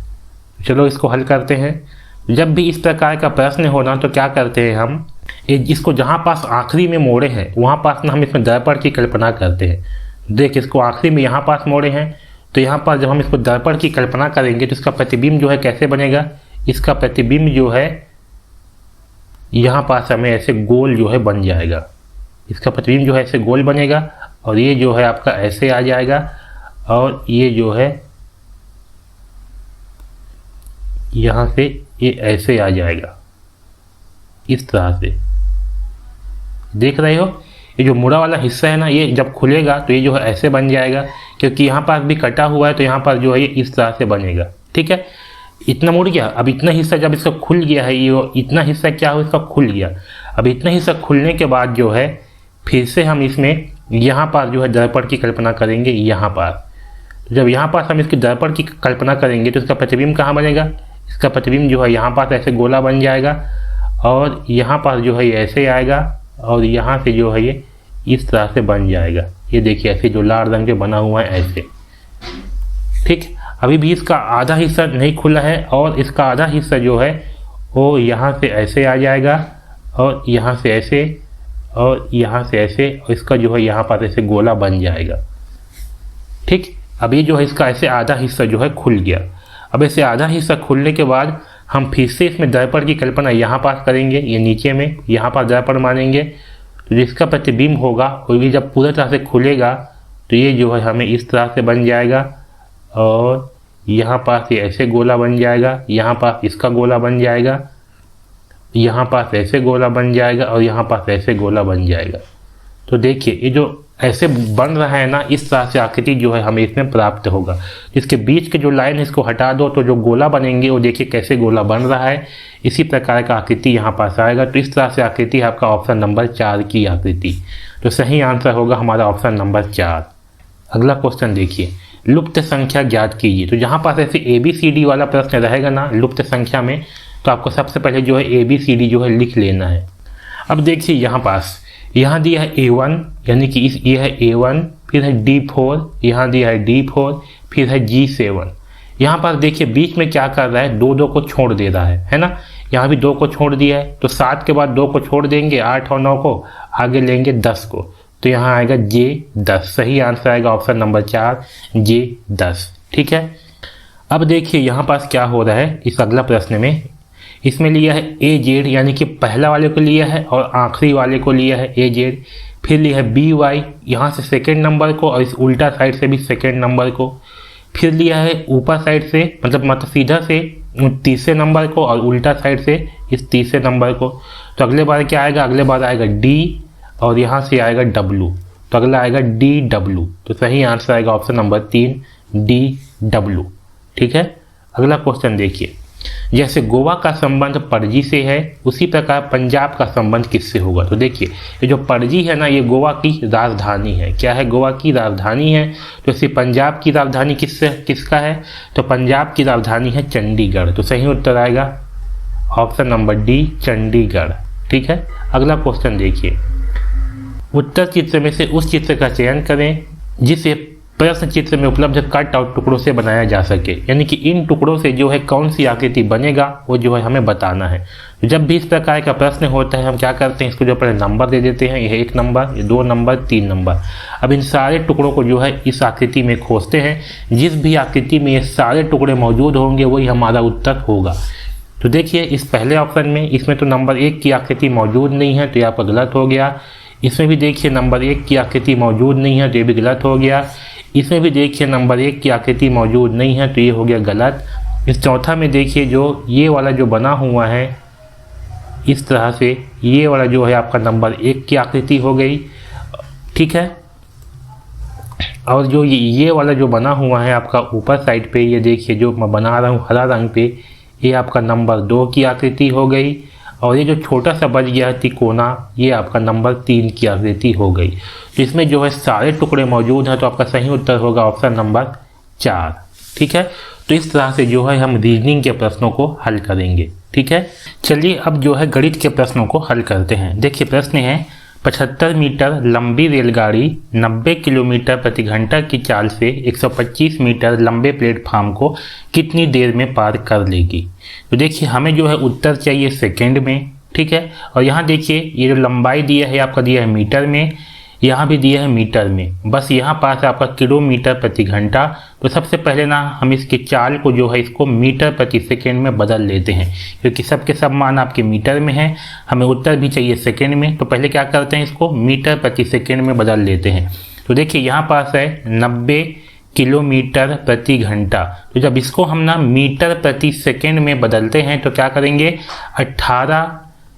चलो इसको हल करते हैं। जब भी इस प्रकार का प्रश्न होना तो क्या करते हैं हम, इसको जहाँ पास आखिरी में मोड़े हैं वहाँ पास ना हम इसमें दर्पण की कल्पना करते हैं। देख इसको आखिरी में यहाँ पास मोड़े हैं, तो यहाँ पास जब हम इसको दर्पण की कल्पना करेंगे तो इसका प्रतिबिंब जो है कैसे बनेगा, इसका प्रतिबिंब जो है यहाँ पास हमें ऐसे गोल जो है बन जाएगा। इसका प्रतिबिंब जो है ऐसे गोल बनेगा, और ये जो है आपका ऐसे आ जाएगा, और ये जो है यहाँ से ये ऐसे आ जाएगा, इस तरह से। देख रहे हो, ये जो मुड़ा वाला हिस्सा है ना, ये जब खुलेगा तो ये जो है ऐसे बन जाएगा, क्योंकि यहाँ पर भी कटा हुआ है तो यहाँ पर जो है ये इस तरह से बनेगा। ठीक है, इतना मुड़ गया। अब इतना हिस्सा जब इसका खुल गया है, ये इतना हिस्सा क्या हो, इसका खुल गया। अब इतना हिस्सा खुलने के बाद जो है फिर से हम इसमें यहाँ पर जो है दर्पण की कल्पना करेंगे। यहाँ पर जब यहाँ पर हम इसकी दर्पण की कल्पना करेंगे तो इसका प्रतिबिंब कहाँ बनेगा, इसका प्रतिबिंब जो है यहाँ पर ऐसे गोला बन जाएगा, और यहाँ पर जो है ये ऐसे आएगा, और यहाँ से जो है ये इस तरह से बन जाएगा। ये देखिए ऐसे जो लाल रंग के बना हुआ है ऐसे। ठीक, अभी भी इसका आधा हिस्सा नहीं खुला है, और इसका आधा हिस्सा जो है वो यहाँ से ऐसे आ जाएगा, और यहाँ से ऐसे, और यहाँ से ऐसे, और इसका जो है यहाँ पर ऐसे गोला बन जाएगा। ठीक, अब ये जो है इसका ऐसे आधा हिस्सा जो है खुल गया। अब ऐसे आधा हिस्सा खुलने के बाद हम फिर से इसमें दर्पण की कल्पना यहाँ पास करेंगे, ये नीचे में यहाँ पर दर्पण मानेंगे, तो जिसका प्रतिबिंब होगा वो भी जब पूरी तरह से खुलेगा तो ये जो है हमें इस तरह से बन जाएगा, और यहाँ पास ये ऐसे गोला बन जाएगा, यहाँ पास इसका गोला बन जाएगा, यहाँ पास ऐसे गोला बन जाएगा, और यहाँ पास ऐसे गोला बन जाएगा। तो देखिए ये जो ऐसे बन रहा है ना, इस तरह से आकृति जो है हमें इसमें प्राप्त होगा। इसके बीच के जो लाइन इसको हटा दो तो जो गोला बनेंगे वो देखिए कैसे गोला बन रहा है, इसी प्रकार का आकृति यहाँ पास आएगा। तो इस तरह से आकृति आपका ऑप्शन नंबर 4 की आकृति। तो सही आंसर होगा हमारा ऑप्शन नंबर 4। अगला क्वेश्चन देखिए, लुप्त संख्या ज्ञात कीजिए। तो जहाँ पास ऐसे ABCD वाला प्रश्न रहेगा ना लुप्त संख्या में, तो आपको सबसे पहले जो है ABCD जो है लिख लेना है। अब देखिए यहाँ पास यहाँ दिया है A1, यानी कि ये है A1, फिर है D4, यहाँ दिया है D4, फिर है G7। यहाँ पर देखिए बीच में क्या कर रहा है, 2 को छोड़ दे रहा है ना। यहाँ भी 2 को छोड़ दिया है, तो 7 के बाद 2 को छोड़ देंगे, 8 और 9 को, आगे लेंगे 10 को, तो यहाँ आएगा J10। सही आंसर आएगा ऑप्शन नंबर 4 J10। ठीक है, अब देखिए यहाँ पास क्या हो रहा है इस अगला प्रश्न में। इसमें लिया है AZ, यानी कि पहला वाले को लिया है और आखिरी वाले को लिया है AZ, फिर लिया है BY, यहाँ से सेकेंड नंबर को और इस उल्टा साइड से भी सेकेंड नंबर को, फिर लिया है ऊपर साइड से मतलब सीधा से तीसरे नंबर को और उल्टा साइड से इस तीसरे नंबर को। तो अगले बार क्या आएगा, अगले बार आएगा D और यहाँ से आएगा W, तो अगला आएगा DW। तो सही आंसर आएगा ऑप्शन नंबर 3 DW। ठीक है, अगला क्वेश्चन देखिए, जैसे गोवा का संबंध पणजी से है उसी प्रकार पंजाब का संबंध किससे होगा। तो देखिए ये जो पणजी है ना, ये गोवा की राजधानी है। क्या है, गोवा की राजधानी है। तो इसी पंजाब की राजधानी किसका है, तो पंजाब की राजधानी है चंडीगढ़। तो सही उत्तर आएगा ऑप्शन नंबर D चंडीगढ़। ठीक है, अगला क्वेश्चन देखिए, उत्तर चित्र में से उस चित्र का चयन करें जिसे प्रश्न चित्र में उपलब्ध कट आउट टुकड़ों से बनाया जा सके, यानी कि इन टुकड़ों से जो है कौन सी आकृति बनेगा वो जो है हमें बताना है। तो जब भी इस प्रकार का प्रश्न होता है हम क्या करते हैं, इसको जो पहले नंबर दे देते हैं, यह 1 नंबर, ये 2 नंबर, 3 नंबर। अब इन सारे टुकड़ों को जो है इस आकृति में खोजते हैं, जिस भी आकृति में ये सारे टुकड़े मौजूद होंगे वही हमारा उत्तर होगा। तो देखिए इस पहले ऑप्शन में इसमें तो नंबर 1 की आकृति मौजूद नहीं है, तो ये आपका गलत हो गया। इसमें भी देखिए नंबर 1 की आकृति मौजूद नहीं है, तो ये भी गलत हो गया। इसमें भी देखिए नंबर 1 की आकृति मौजूद नहीं है, तो ये हो गया गलत। इस चौथा में देखिए जो ये वाला जो बना हुआ है इस तरह से, ये वाला जो है आपका नंबर 1 की आकृति हो गई। ठीक है, और जो ये वाला जो बना हुआ है आपका ऊपर साइड पे, ये देखिए जो मैं बना रहा हूँ हरा रंग पे, ये आपका नंबर 2 की आकृति हो गई। और ये जो छोटा सा बच गया है तिकोना, ये आपका नंबर 3 की आकृति हो गई। तो इसमें जो है सारे टुकड़े मौजूद हैं, तो आपका सही उत्तर होगा ऑप्शन नंबर 4। ठीक है, तो इस तरह से जो है हम रीजनिंग के प्रश्नों को हल करेंगे। ठीक है, चलिए अब जो है गणित के प्रश्नों को हल करते हैं। देखिए प्रश्न है, 75 मीटर लंबी रेलगाड़ी 90 किलोमीटर प्रति घंटा की चाल से 125 मीटर लंबे प्लेटफॉर्म को कितनी देर में पार कर लेगी। तो देखिए हमें जो है उत्तर चाहिए सेकंड में। ठीक है, और यहाँ देखिए ये जो लंबाई दिया है आपका दिया है मीटर में, यहाँ भी दिया है मीटर में, बस यहाँ पास है आपका किलोमीटर प्रति घंटा। तो सबसे पहले ना हम इसके चाल को जो है इसको मीटर प्रति सेकेंड में बदल लेते हैं, क्योंकि सबके सब मान आपके मीटर में हैं, हमें उत्तर भी चाहिए सेकेंड में। तो पहले क्या करते हैं, इसको मीटर प्रति सेकेंड में बदल लेते हैं। तो देखिए यहाँ पास है 90 किलोमीटर प्रति घंटा। तो जब इसको हम ना मीटर प्रति सेकेंड में बदलते हैं तो क्या करेंगे, 18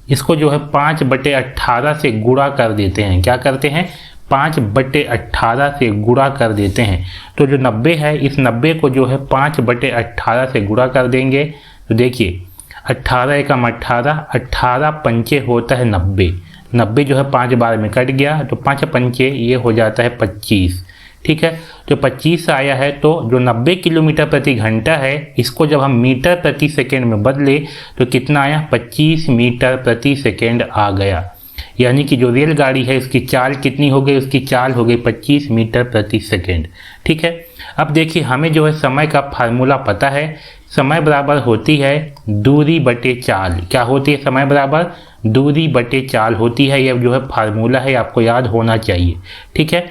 इसको जो है 5/18 से गुणा कर देते हैं। क्या करते हैं, 5/18 से गुणा कर देते हैं। तो जो 90 है, इस 90 को जो है 5/18 से गुणा कर देंगे। तो देखिए 18 एकम 18, 18 पंचे होता है 90, 90 जो है 5 बार में कट गया तो 5 पंचे ये हो जाता है 25। ठीक है, तो 25 आया है। तो जो 90 किलोमीटर प्रति घंटा है, इसको जब हम मीटर प्रति सेकेंड में बदले तो कितना आया, 25 मीटर प्रति सेकेंड आ गया। यानी कि जो रेलगाड़ी है इसकी चाल कितनी हो गई, उसकी चाल हो गई 25 मीटर प्रति सेकेंड। ठीक है, अब देखिए हमें जो है समय का फार्मूला पता है, समय बराबर होती है दूरी बटे चाल। क्या होती है, समय बराबर दूरी बटे चाल होती है। यह जो है फार्मूला है, आपको याद होना चाहिए। ठीक है,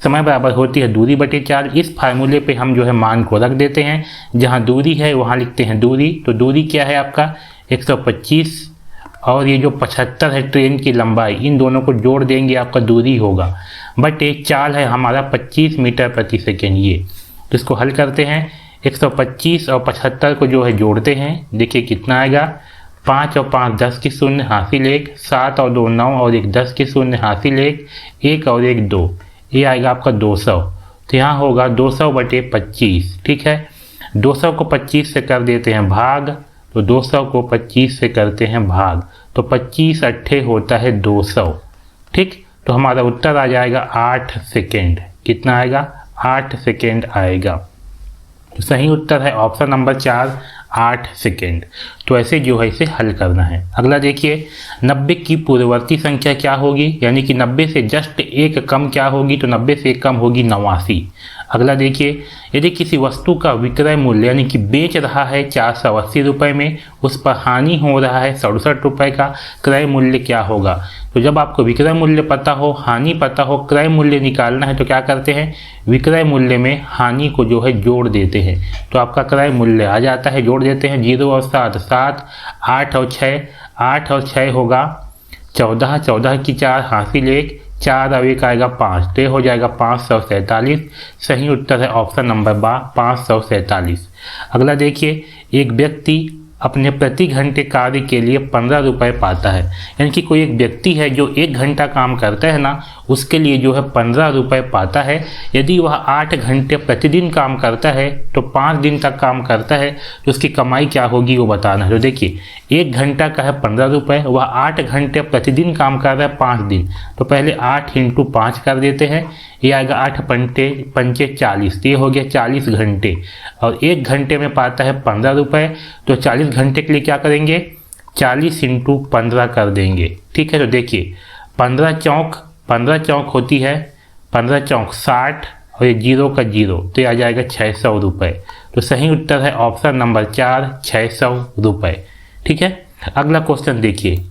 समय बराबर होती है दूरी बटे चाल। इस फार्मूले पे हम जो है मान को रख देते हैं, जहाँ दूरी है वहाँ लिखते हैं दूरी। तो दूरी क्या है आपका 125, और ये जो 75 है ट्रेन की लंबाई, इन दोनों को जोड़ देंगे आपका दूरी होगा, बट एक चाल है हमारा 25 मीटर प्रति सेकेंड। ये तो इसको हल करते हैं, 125 और 75 को जो है जोड़ते हैं। देखिए कितना आएगा, 5 और 5 10 की शून्य हासिल 1, 7 और 2 9 और 1 10 की शून्य हासिल 1, 1 और 1 2, ये आएगा आपका 200। तो यहाँ होगा 200/25। ठीक है, 200 को 25 से कर देते हैं भाग, तो 200 को 25 से करते हैं भाग, तो 25 अट्ठे होता है 200। ठीक, तो हमारा उत्तर आ जाएगा 8 सेकेंड। कितना आएगा, 8 सेकेंड आएगा। तो सही उत्तर है ऑप्शन नंबर 4, 8 सेकेंड। तो ऐसे जो है इसे हल करना है। अगला देखिए, 90 की पूर्ववर्ती संख्या क्या होगी, यानी कि 90 से जस्ट एक कम क्या होगी, तो 90 से एक कम होगी 89। अगला देखिए, यदि किसी वस्तु का विक्रय मूल्य यानी कि बेच रहा है 480 रुपये में, उस पर हानि हो रहा है 67 रुपये का, क्रय मूल्य क्या होगा। तो जब आपको विक्रय मूल्य पता हो, हानि पता हो, क्रय मूल्य निकालना है तो क्या करते हैं, विक्रय मूल्य में हानि को जो है जोड़ देते हैं। तो आपका क्रय मूल्य आ जाता है, जोड़ देते हैं 0 और 7 7, 8 और 6, 8 और 6 होगा 14, 14 की 4 हासिल 1, 4 और 1 आएगा 5, तो ये हो जाएगा 547। सही उत्तर है ऑप्शन नंबर 547। अगला देखिए, एक व्यक्ति अपने प्रति घंटे कार्य के लिए 15 रुपये पाता है। यानी कि कोई एक व्यक्ति है जो 1 घंटा काम करता है ना, उसके लिए जो है 15 रुपये पाता है। यदि वह 8 घंटे प्रतिदिन काम करता है, तो 5 दिन तक काम करता है, तो उसकी कमाई क्या होगी वो बताना है। तो देखिए 1 घंटा का है 15 रुपये, वह 8 घंटे प्रतिदिन काम कर रहा है 5 दिन, तो पहले 8 × 5 कर देते हैं, ये आएगा 8 पंचे 40, ये हो गया 40 घंटे। और 1 घंटे में पाता है 15 रुपये, तो 40 घंटे के लिए क्या करेंगे, 40 × 15 कर देंगे। ठीक है, तो देखिए 15 चौक होती है, 15 चौक 60 और ये 0 का 0, तो ये आ जाएगा 600 रुपये। तो सही उत्तर है ऑप्शन नंबर 4, 600 रुपये। ठीक है, अगला क्वेश्चन देखिए,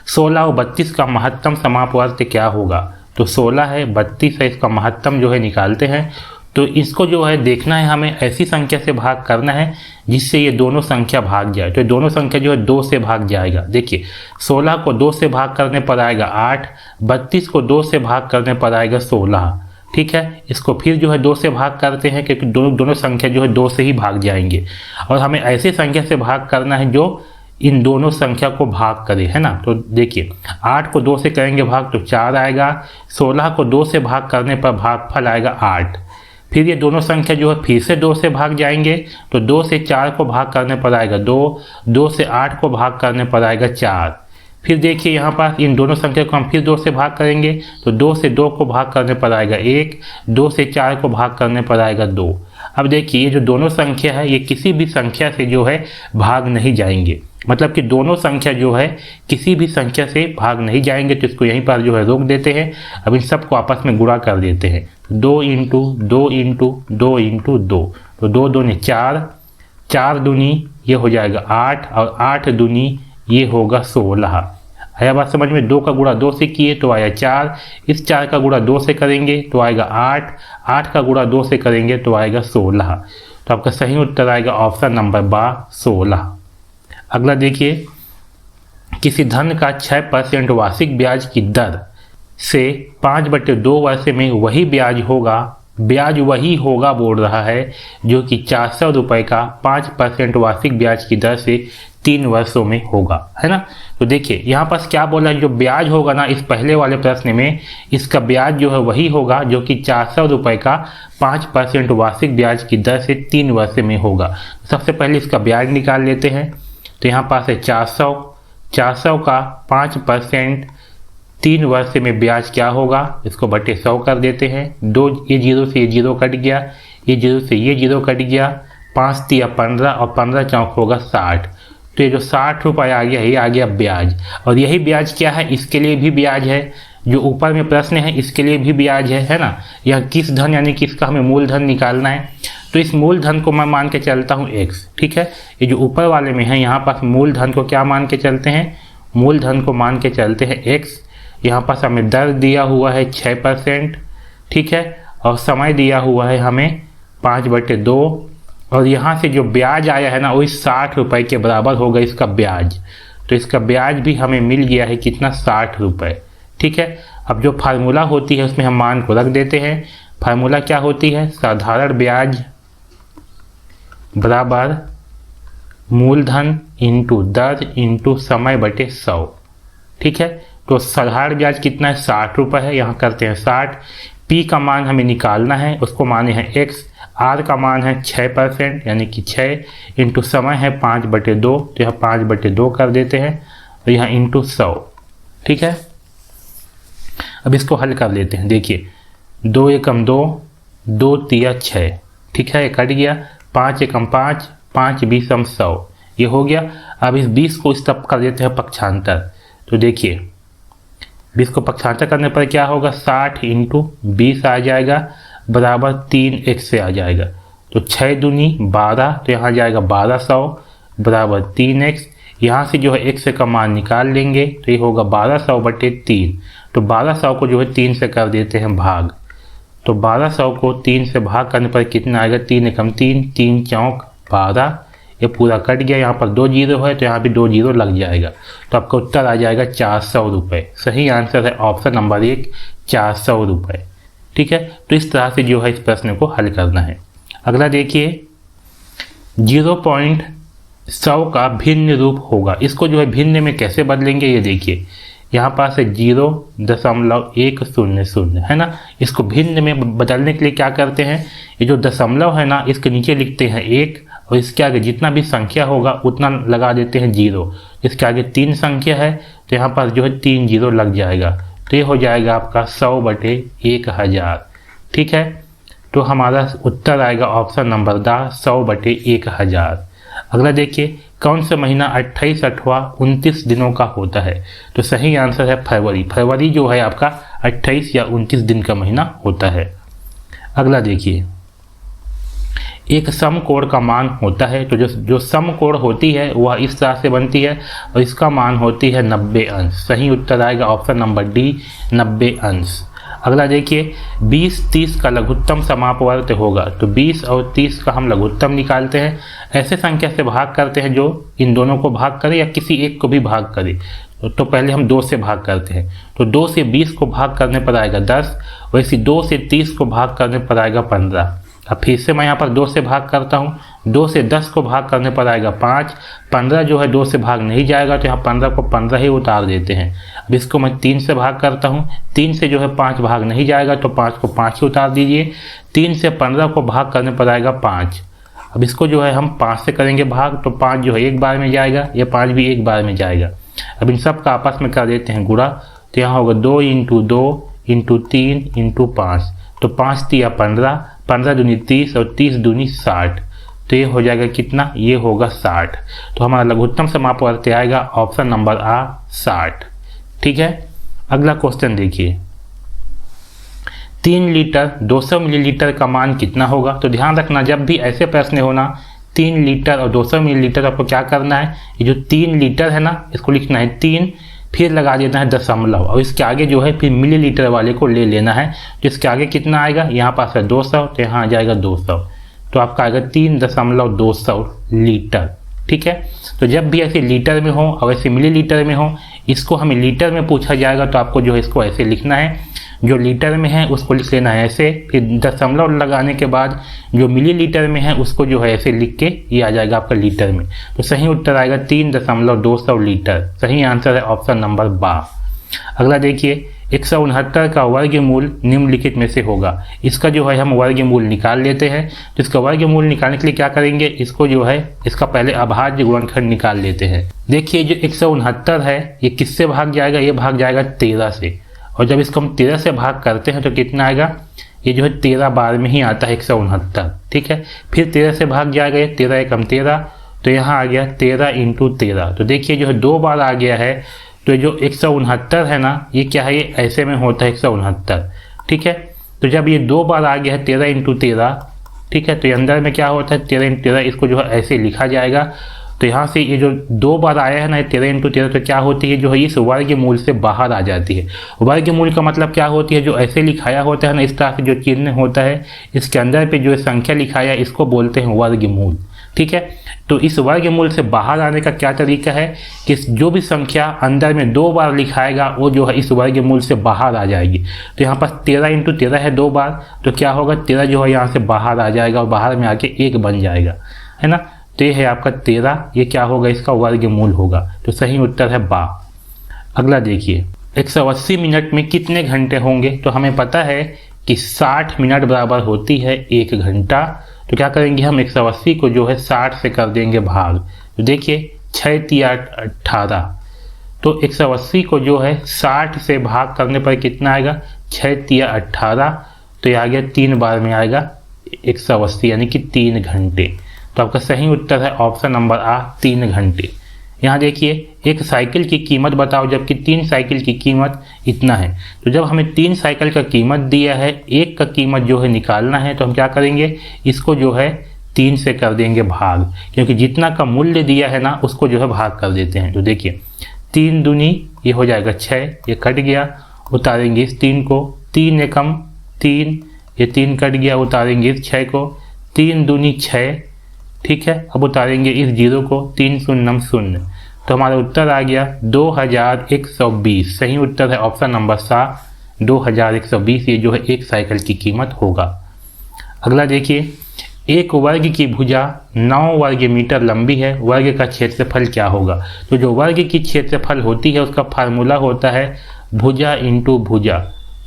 16 और 32 का महत्तम समापवर्त क्या होगा। तो 16 है, 32 है, इसका महत्तम जो है निकालते हैं। तो इसको जो है देखना है हमें, ऐसी संख्या से भाग करना है जिससे ये दोनों संख्या भाग जाए। तो दोनों संख्या जो है 2 से भाग जाएगा। देखिए 16 को 2 से भाग करने पर आएगा 8, 32 को 2 से भाग करने पर आएगा 16। ठीक है, इसको फिर जो है 2 से भाग करते हैं, क्योंकि दोनों संख्या जो है 2 से ही भाग जाएंगे। और हमें ऐसे संख्या से भाग करना है जो इन दोनों संख्या को भाग करे, है ना। तो देखिए 8 को 2 से करेंगे भाग तो 4 आएगा, 16 को 2 से भाग करने पर भागफल आएगा 8। फिर ये दोनों संख्या जो है फिर से 2 से भाग जाएंगे, तो 2 से 4 को भाग करने पर आएगा 2, 2 से 8 को भाग करने पर आएगा 4। फिर देखिए यहाँ पर इन दोनों संख्या को हम फिर 2 से भाग करेंगे, तो 2 से 2 को भाग करने पर आएगा 1, 2 से 4 को भाग करने पर आएगा 2। अब देखिए ये जो दोनों संख्या है ये किसी भी संख्या से जो है भाग नहीं जाएंगे, मतलब कि दोनों संख्या जो है किसी भी संख्या से भाग नहीं जाएंगे। तो इसको यहीं पर जो है रोक देते हैं। अब इन सबको आपस में गुणा कर देते हैं, 2 × 2 × 2 × 2, तो 2 दूनी 4, 4 दूनी ये हो जाएगा 8, और 8 दूनी ये होगा 16। आया बात समझ में। 2 का गुणा 2 से किए तो आया 4, इस 4 का गुणा 2 से करेंगे तो आएगा 8, 8 का गुणा 2 से करेंगे तो आएगा 16। तो आपका सही उत्तर आएगा ऑप्शन नंबर 16। अगला देखिए, किसी धन का 6% वार्षिक ब्याज की दर से 5/2 वर्ष में वही ब्याज होगा ब्याज वही होगा बोल रहा है जो कि 400 रुपये का 5% वार्षिक ब्याज की दर से 3 वर्षों में होगा, है ना। तो देखिए यहाँ पास क्या बोला है, जो ब्याज होगा ना इस पहले वाले प्रश्न में, इसका ब्याज जो है वही होगा जो कि 400 रुपये का 5% वार्षिक ब्याज की दर से 3 वर्ष में होगा। सबसे पहले इसका ब्याज निकाल लेते हैं। तो यहाँ पास है 400 का 5% 3 वर्ष में ब्याज क्या होगा, इसको बटे 100 कर देते हैं। 2 ये 0 से ये 0 कट गया, ये 0 से ये 0 कट गया, 5 तिया 15 और 15 चौक होगा 60। तो ये जो 60 रुपये आ गया, ये आ गया ब्याज। और यही ब्याज क्या है, इसके लिए भी ब्याज है, जो ऊपर में प्रश्न है इसके लिए भी ब्याज है ना। यह किस धन यानी कि इसका हमें मूलधन निकालना है। तो इस मूलधन को मैं मान के चलता हूँ x, ठीक है। ये जो ऊपर वाले में है यहाँ पास मूलधन को क्या मान के चलते हैं, मूलधन को मान के चलते हैं x। यहाँ पास हमें दर दिया हुआ है 6%, ठीक है, और समय दिया हुआ है हमें 5/2, और यहाँ से जो ब्याज आया है ना वही 60 रुपये के बराबर होगा इसका ब्याज। तो इसका ब्याज भी हमें मिल गया है कितना, 60 रुपये, ठीक है। अब जो फार्मूला होती है उसमें हम मान को रख देते हैं। फार्मूला क्या होती है, साधारण ब्याज बराबर मूलधन इंटू दर इंटू समय बटे 100, ठीक है। तो साधारण ब्याज कितना है, 60 रुपये है, यहाँ करते हैं 60। पी का मान हमें निकालना है, उसको माने हैं x। आर का मान है 6% यानी कि 6 इंटू समय है 5/2, तो यहाँ 5/2 कर देते हैं, और यहाँ इंटू 100, ठीक है। अब इसको हल कर लेते हैं। देखिए 2 एकम 2, 2 तिया 6, ठीक है, ये कट गया। 5 एकम 5, 5 20 100, ये हो गया। अब इस 20 को इस तरफ कर देते हैं पक्षांतर। तो देखिए 20 को पक्षांतर करने पर क्या होगा, 60 इंटू 20 आ जाएगा बराबर 3x से आ जाएगा। तो 6 दूनी 12, तो यहाँ जाएगा 1200 बराबर 3x। यहाँ से जो है x का मान निकाल लेंगे, तो ये होगा 1200/3। तो 1200 को जो है 3 से कर देते हैं भाग। तो 1200 को 3 से भाग करने पर कितना आएगा, 3 एकम 3, 3 चौक 12, ये पूरा कट गया। यहाँ पर 2 जीरो है तो यहाँ भी 2 जीरो लग जाएगा। तो आपका उत्तर आ जाएगा 400 रुपये। सही आंसर है ऑप्शन नंबर 1, 400 रुपये, ठीक है। तो इस तरह से जो है इस प्रश्न को हल करना है। अगला देखिए 0.100 का भिन्न रूप होगा। इसको जो है भिन्न में कैसे बदलेंगे, ये देखिए यहाँ पास है 0.100 है ना। इसको भिन्न में बदलने के लिए क्या करते हैं, ये जो दशमलव है ना इसके नीचे लिखते हैं 1, और इसके आगे जितना भी संख्या होगा उतना लगा देते हैं 0। इसके आगे 3 संख्या है तो यहाँ पास जो है 3 जीरो लग जाएगा। तो ये हो जाएगा आपका 100/1000, ठीक है। तो हमारा उत्तर आएगा ऑप्शन नंबर 100/1000। अगला देखिए कौन सा महीना 28 अथवा 29 दिनों का होता है। तो सही आंसर है फरवरी। फरवरी जो है आपका 28 या 29 दिन का महीना होता है। अगला देखिए एक समकोण का मान होता है। तो जो समकोण होती है वह इस तरह से बनती है और इसका मान होती है 90 अंश। सही उत्तर आएगा ऑप्शन नंबर डी, 90 अंश। अगला देखिए 20-30 का लघुत्तम समापवर्त होगा। तो 20 और 30 का हम लघुत्तम निकालते हैं। ऐसे संख्या से भाग करते हैं जो इन दोनों को भाग करे या किसी एक को भी भाग करे। तो पहले हम 2 से भाग करते हैं। तो 2 से 20 को भाग करने पर आएगा 10, वैसे 2 से 30 को भाग करने पर आएगा 15। अब फिर से मैं यहाँ पर 2 से भाग करता हूँ। 2 से 10 को भाग करने पर आएगा 5। 15 जो है 2 से भाग नहीं जाएगा तो यहाँ 15 को 15 ही उतार देते हैं। अब इसको मैं 3 से भाग करता हूँ। 3 से जो है 5 भाग नहीं जाएगा तो 5 को 5 ही उतार दीजिए। 3 से 15 को भाग करने पर आएगा 5। अब इसको जो है हम 5 से करेंगे भाग, तो 5 जो है एक बार में जाएगा, ये 5 भी एक बार में जाएगा। अब इन सब का आपस में कर देते हैं गुणा। तो यहाँ होगा 2 × 2 × 3 × 5। तो 5 तिया 15, 15 दूनी 30 और 30 दूनी 60। तो ये हो जाएगा कितना, ये होगा 60। तो हमारा लघुत्तम समापवर्त आएगा ऑप्शन नंबर आ 60, ठीक है। अगला क्वेश्चन देखिए 3 लीटर 200 मिलीलीटर का मान कितना होगा। तो ध्यान रखना जब भी ऐसे प्रश्न हो ना 3 लीटर और 200 मिलीलीटर आपको क्या करना है, ये जो 3 लीटर है ना इसको लिखना है 3, फिर लगा देना है दशमलव और इसके आगे जो है फिर मिलीलीटर वाले को ले लेना है। तो इसके आगे कितना आएगा, यहाँ पास है 200 तो यहाँ आ जाएगा 200। तो आपका आएगा 3.200 लीटर, ठीक है। तो जब भी ऐसे लीटर में हो और ऐसे मिलीलीटर में हो, इसको हमें लीटर में पूछा जाएगा तो आपको जो है इसको ऐसे लिखना है जो लीटर में है उसको लिख लेना है ऐसे, फिर दशमलव लगाने के बाद जो मिलीलीटर में है उसको जो है ऐसे लिख के ये आ जाएगा आपका लीटर में। तो सही उत्तर आएगा 3.200 लीटर। सही आंसर है ऑप्शन नंबर बा। अगला देखिए 169 का वर्गमूल निम्नलिखित में से होगा। इसका जो है हम वर्गमूल निकाल लेते हैं। तो इसका वर्गमूल निकालने के लिए क्या करेंगे, इसको जो है इसका पहले अभाज्य गुणनखंड निकाल लेते हैं। देखिए जो 169 है ये किससे भाग जाएगा, ये भाग जाएगा 13 से, और जब इसको हम 13 से भाग करते हैं तो कितना आएगा, ये जो है 13 बार में ही आता है 169। ठीक है, फिर 13 से भाग जाएगा, ये 13 एकम 13, तो यहाँ आ गया 13 इंटू 13। तो देखिए जो है 2 बार आ गया है, तो जो 169 है ना ये क्या है, ये ऐसे में होता है 169। ठीक है, तो जब ये 2 बार आ गया है 13 इंटू 13, ठीक है, तो ये अंदर में क्या होता है 13 इंटू 13, इसको जो है ऐसे लिखा जाएगा। तो यहाँ से ये जो 2 बार आया है ना 13 इंटू 13, तो क्या होती है जो है इस वर्गमूल से बाहर आ जाती है। वर्गमूल का मतलब क्या होती है, जो ऐसे लिखाया होता है ना इस तरह से जो चिन्ह होता है इसके अंदर पे जो संख्या लिखाया है इसको बोलते हैं वर्गमूल। ठीक है, तो इस वर्गमूल से बाहर आने का क्या तरीका है कि जो भी संख्या अंदर में 2 बार लिखाएगा वो जो है इस वर्गमूल से बाहर आ जाएगी। तो यहाँ पर 13 इंटू 13 है 2 बार, तो क्या होगा 13 जो है यहाँ से बाहर आ जाएगा और बाहर में आके 1 बन जाएगा, है ना। तो ये है आपका 13, ये क्या होगा इसका वर्गमूल होगा। तो सही उत्तर है बा। अगला देखिए 180 मिनट में कितने घंटे होंगे, तो हमें पता है कि 60 मिनट बराबर होती है 1 घंटा। तो क्या करेंगे हम 180 को जो है 60 से कर देंगे भाग। तो देखिए 6 तिया 18, तो 180 को जो है 60 से भाग करने पर कितना आएगा 6 तिया 18, तो ये आ गया 3 बार में आएगा 180 यानी कि 3 घंटे। तो आपका सही उत्तर है ऑप्शन नंबर आ 3 घंटे। यहाँ देखिए एक साइकिल की कीमत बताओ, जबकि 3 साइकिल की कीमत इतना है। तो जब हमें 3 साइकिल का कीमत दिया है, एक का कीमत जो है निकालना है, तो हम क्या करेंगे इसको जो है 3 से कर देंगे भाग, क्योंकि जितना का मूल्य दिया है ना उसको जो है भाग कर देते हैं। तो देखिए 3 दूनी ये हो जाएगा 6, ये कट गया, उतारेंगे इस 3 को, 3 एकम 3, ये 3 कट गया, उतारेंगे इस 6 को, 3 दूनी 6। ठीक है, अब उतारेंगे इस 0 को, 3 शून्यम 0, तो हमारा उत्तर आ गया 2120। सही उत्तर है ऑप्शन नंबर सा 2120, ये जो है एक साइकिल की कीमत होगा। अगला देखिए एक वर्ग की भुजा 9 वर्ग मीटर लंबी है, वर्ग का क्षेत्रफल क्या होगा। तो जो वर्ग की क्षेत्रफल होती है उसका फार्मूला होता है भुजा इंटू भुजा।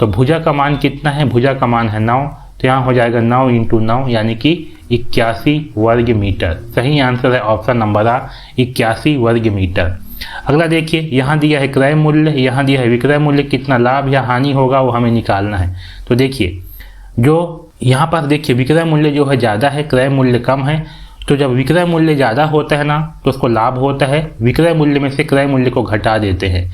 तो भुजा का मान कितना है, भुजा का मान है 9, तो यहाँ हो जाएगा 9 इंटू 9 यानी कि 81 वर्ग मीटर। सही आंसर है ऑप्शन नंबर आ 81 वर्ग मीटर। अगला देखिए यहाँ दिया है क्रय मूल्य, यहाँ दिया है विक्रय मूल्य, कितना लाभ या हानि होगा वो हमें निकालना है। तो देखिए जो यहाँ पर देखिए विक्रय मूल्य जो है ज़्यादा है, क्रय मूल्य कम है। तो जब विक्रय मूल्य ज़्यादा होता है ना तो उसको लाभ होता है, विक्रय मूल्य में से क्रय मूल्य को घटा देते हैं।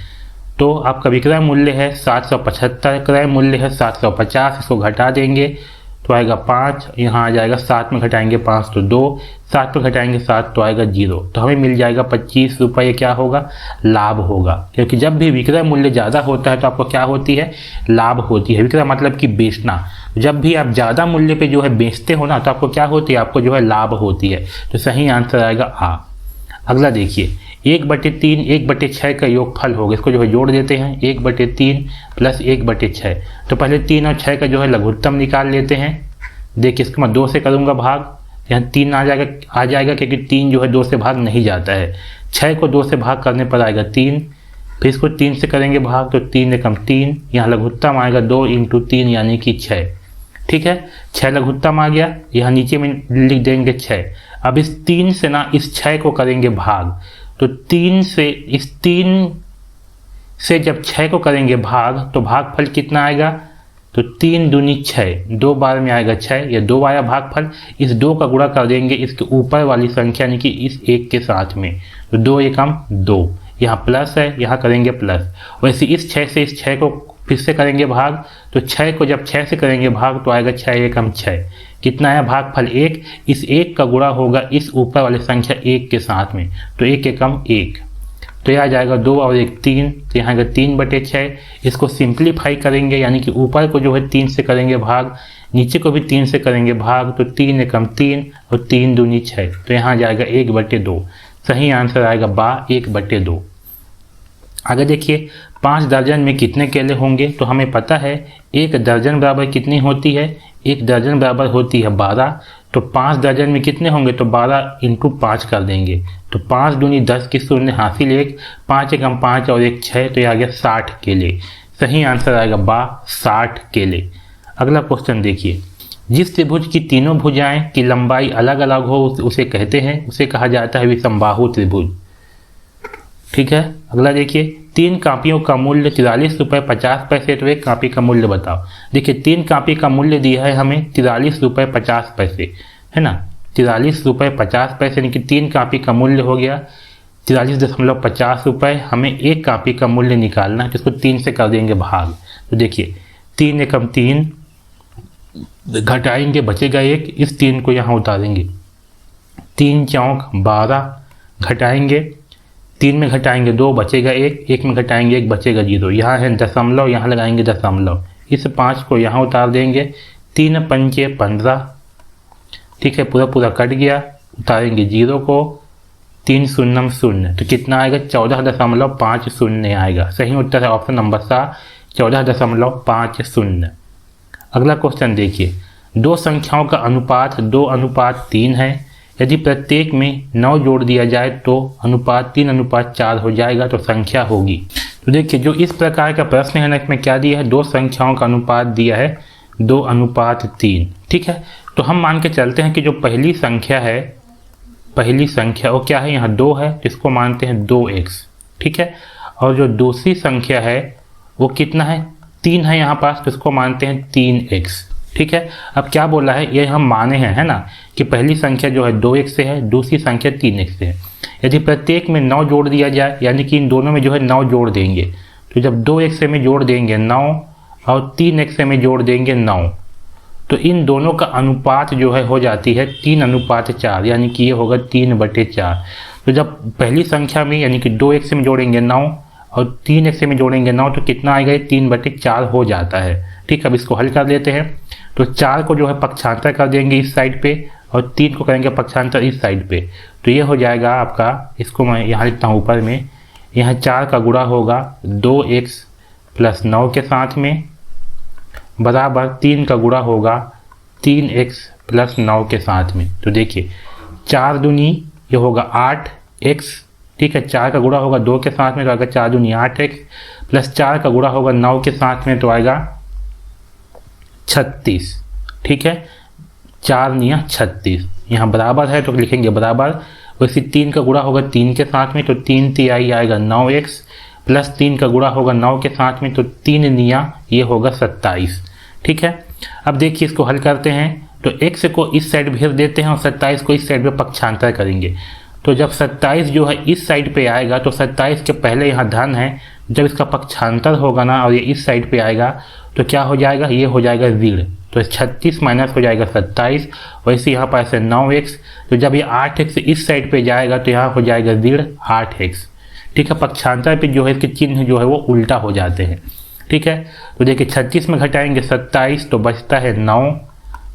तो आपका विक्रय मूल्य है 775, क्रय मूल्य है 750, इसको घटा देंगे तो आएगा 5, यहाँ आ जाएगा 7 में घटाएंगे 5 तो 2, 7 में घटाएंगे 7 तो आएगा 0, तो हमें मिल जाएगा 25 रुपये क्या होगा, लाभ होगा। क्योंकि जब भी विक्रय मूल्य ज़्यादा होता है तो आपको क्या होती है, लाभ होती है। विक्रय मतलब कि बेचना, जब भी आप ज़्यादा मूल्य पे जो है बेचते हो ना तो आपको क्या होती है, आपको जो है लाभ होती है। तो सही आंसर आएगा आ। अगला देखिए 1/3 1/6 का योगफल होगा, इसको जो है जोड़ देते हैं 1/3 प्लस 1/6। तो पहले 3 और 6 का जो है लघुत्तम निकाल लेते हैं। देखिए इसको मैं 2 से करूँगा भाग, यहाँ 3 आ जाएगा क्योंकि 3 जो है 2 से भाग नहीं जाता है। 6 को 2 से भाग करने पर आएगा 3, फिर इसको 3 से करेंगे भाग तो 3 एकम 3, यहाँ लघुत्तम आएगा 2 इंटू 3 यानी कि 6। ठीक है, 6 लघुत्तम आ गया, यहाँ नीचे में लिख देंगे 6। अब इस 3 से ना इस 6 को करेंगे भाग, तो 3 से जब 6 को करेंगे भाग तो भागफल कितना आएगा, तो 3 दूनी 6, 2 बार में आएगा 6, ये 2 आया भागफल। इस 2 का गुणा कर देंगे इसके ऊपर वाली संख्या यानी कि इस 1 के साथ में, तो 2 एकम 2, यहाँ प्लस है, यहाँ करेंगे प्लस। वैसे इस 6 से इस 6 को फिर से करेंगे भाग, तो 6 को जब 6 से करेंगे भाग तो आएगा 6 एकम 6, कितना आया भागफल 1। इस 1 का गुणा होगा इस ऊपर वाली संख्या 1 के साथ में, तो 1 एकम 1, तो यह आ जाएगा 2 और 1 3, तो यहाँ आएगा 3/6। इसको सिंप्लीफाई करेंगे यानी कि ऊपर को जो है 3 से करेंगे भाग, नीचे को भी 3 से करेंगे भाग, तो 3 एकम 3 और 3 दूनी 6, तो यहाँ आ जाएगा 1/2। सही आंसर आएगा बा 1/2। आगे देखिए 5 दर्जन में कितने केले होंगे, तो हमें पता है 1 दर्जन बराबर कितनी होती है, 1 दर्जन बराबर होती है 12। तो 5 दर्जन में कितने होंगे, तो 12 × 5 कर देंगे। तो 5 दूनी 10 की शून्य हासिल 1, 5 एकम 5 और 1 6, तो ये आ गया 60 केले। सही आंसर आएगा 60 केले। अगला क्वेश्चन देखिए, जिस त्रिभुज की तीनों भुजाएं की लंबाई अलग अलग हो उसे कहते हैं, उसे कहा जाता है विषमबाहु त्रिभुज। ठीक है, अगला देखिए, 3 कापियों का मूल्य 43 रुपये 50 पैसे, तो एक कापी का मूल्य बताओ। देखिए 3 कापी का मूल्य दिया है हमें 43 रुपये 50 पैसे, है ना, 43 रुपये 50 पैसे, यानी कि 3 कापी का मूल्य हो गया 43.50 रुपये। हमें एक कापी का मूल्य निकालना है, जिसको 3 से कर देंगे भाग। तो देखिए 3 एकम 3, घटाएंगे बचेगा 1, इस 3 को यहाँ उतारेंगे, 3 चौक 12, घटाएंगे 3 में घटाएंगे 2 बचेगा 1, 1 में घटाएंगे 1 बचेगा 0, यहाँ है दशमलव, यहाँ लगाएंगे दशमलव, इस 5 को यहाँ उतार देंगे, 3 पंचे 15। ठीक है, पूरा कट गया, उतारेंगे 0 को, 3 शून्यम 0, तो कितना आएगा 14.50 आएगा। सही उत्तर है ऑप्शन नंबर 7, 14.50। अगला क्वेश्चन देखिए, 2 संख्याओं का अनुपात 2:3 है, यदि प्रत्येक में 9 जोड़ दिया जाए तो अनुपात 3:4 हो जाएगा, तो संख्या होगी। तो देखिए जो इस प्रकार का प्रश्न है ना, इसमें क्या दिया है, 2 संख्याओं का अनुपात दिया है 2:3। ठीक है, तो हम मान के चलते हैं कि जो पहली संख्या वो क्या है, यहाँ 2 है, इसको मानते हैं 2x। ठीक है, और जो दूसरी संख्या है वो कितना है, 3 है यहाँ पास, तो इसको मानते हैं 3x। ठीक है, अब क्या बोला है, ये हम माने हैं, है ना, कि पहली संख्या जो है 2x से है, दूसरी संख्या 3x से है। यदि प्रत्येक में 9 जोड़ दिया जाए, यानी कि इन दोनों में जो है 9 जोड़ देंगे, तो जब 2x में जोड़ देंगे 9 और 3x में जोड़ देंगे 9, तो इन दोनों का अनुपात जो है हो जाती है 3:4, यानी कि ये होगा 3/4। तो जब पहली संख्या में यानी कि 2x में जोड़ेंगे 9 और 3x में जोड़ेंगे 9, तो कितना आएगा, 3/4 हो जाता है। ठीक, अब इसको हल कर लेते हैं। तो 4 को जो है पक्षांतर कर देंगे इस साइड पे, और 3 को करेंगे पक्षांतर इस साइड पे, तो ये हो जाएगा आपका, इसको मैं यहाँ लिखता हूँ ऊपर में, यहाँ 4 का गुणा होगा 2x + 9 के साथ में, बराबर 3 का गुणा होगा 3x + 9 के साथ में। तो देखिए 4 दूनी ये होगा 8x। ठीक है, 4 का गुणा होगा 2 के साथ में, तो आएगा 4 दूनी 8x, + 4 का गुणा होगा 9 के साथ में, तो आएगा 36। ठीक है, 4 निया 36, यहाँ बराबर है तो लिखेंगे बराबर। वैसे 3 का गुणा होगा 3 के साथ में, तो 3 तिहाई आएगा 9x, + 3 का गुणा होगा 9 के साथ में, तो 3 निया ये होगा 27। ठीक है, अब देखिए इसको हल करते हैं, तो x को इस साइड भेज देते हैं और 27 को इस साइड पे पक्षांतर करेंगे। तो जब 27 जो है इस साइड पे आएगा, तो 27 के पहले यहाँ धन है, जब इसका पक्षांतर होगा ना और ये इस साइड पे आएगा, तो क्या हो जाएगा, ये हो जाएगा ऋण। तो 36 माइनस हो जाएगा 27, वैसे यहाँ पर ऐसे 9x, तो जब ये 8x इस साइड पे जाएगा तो यहाँ हो जाएगा ऋण 8x। ठीक है, पक्षांतर पे जो है इसके चिन्ह जो है वो उल्टा हो जाते हैं। ठीक है, तो देखिए 36 में घटाएंगे 27 तो बचता है 9,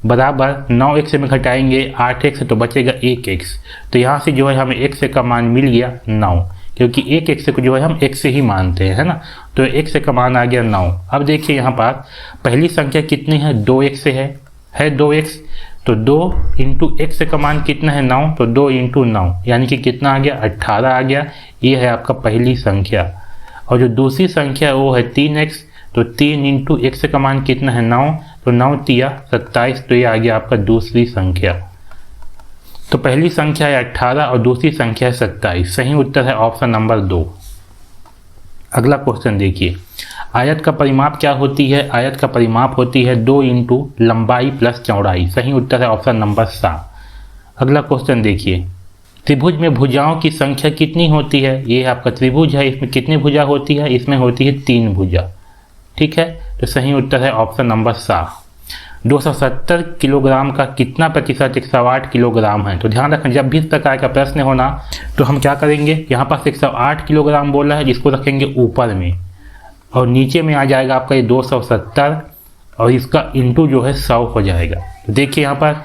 बराबर 9x में घटाएंगे 8x तो बचेगा 1x। तो यहाँ से जो है हमें x का मान मिल गया 9, क्योंकि 1x को जो है हम x से ही मानते हैं, है ना, तो x का मान आ गया 9। अब देखिए यहाँ पर पहली संख्या कितनी है, 2x से है 2x, तो 2 × x का मान कितना है 9, तो 2 × 9 यानी कि कितना आ गया 18 आ गया। ये है आपका पहली संख्या। और जो दूसरी संख्या वो है 3x, तो 3 × x का मान कितना है 9, तो 9 तिया 27, तो ये आ गया आपका दूसरी संख्या। तो पहली संख्या है 18 और दूसरी संख्या है 27। सही उत्तर है ऑप्शन नंबर 2। अगला क्वेश्चन देखिए, आयत का परिमाप क्या होती है, आयत का परिमाप होती है 2 × लंबाई + चौड़ाई। सही उत्तर है ऑप्शन नंबर 7। अगला क्वेश्चन देखिए, त्रिभुज में भुजाओं की संख्या कितनी होती है, ये आपका त्रिभुज है, इसमें कितनी भुजा होती है, इसमें होती है 3 भुजा। ठीक है, तो सही उत्तर है ऑप्शन नंबर 7। 270 किलोग्राम का कितना प्रतिशत 108 किलोग्राम है। तो ध्यान रखें, जब भी इस प्रकार का प्रश्न होना तो हम क्या करेंगे, यहाँ पास 108 किलोग्राम बोला है, जिसको रखेंगे ऊपर में, और नीचे में आ जाएगा आपका ये 270, और इसका इंटू जो है 100 हो जाएगा। तो देखिए यहाँ पर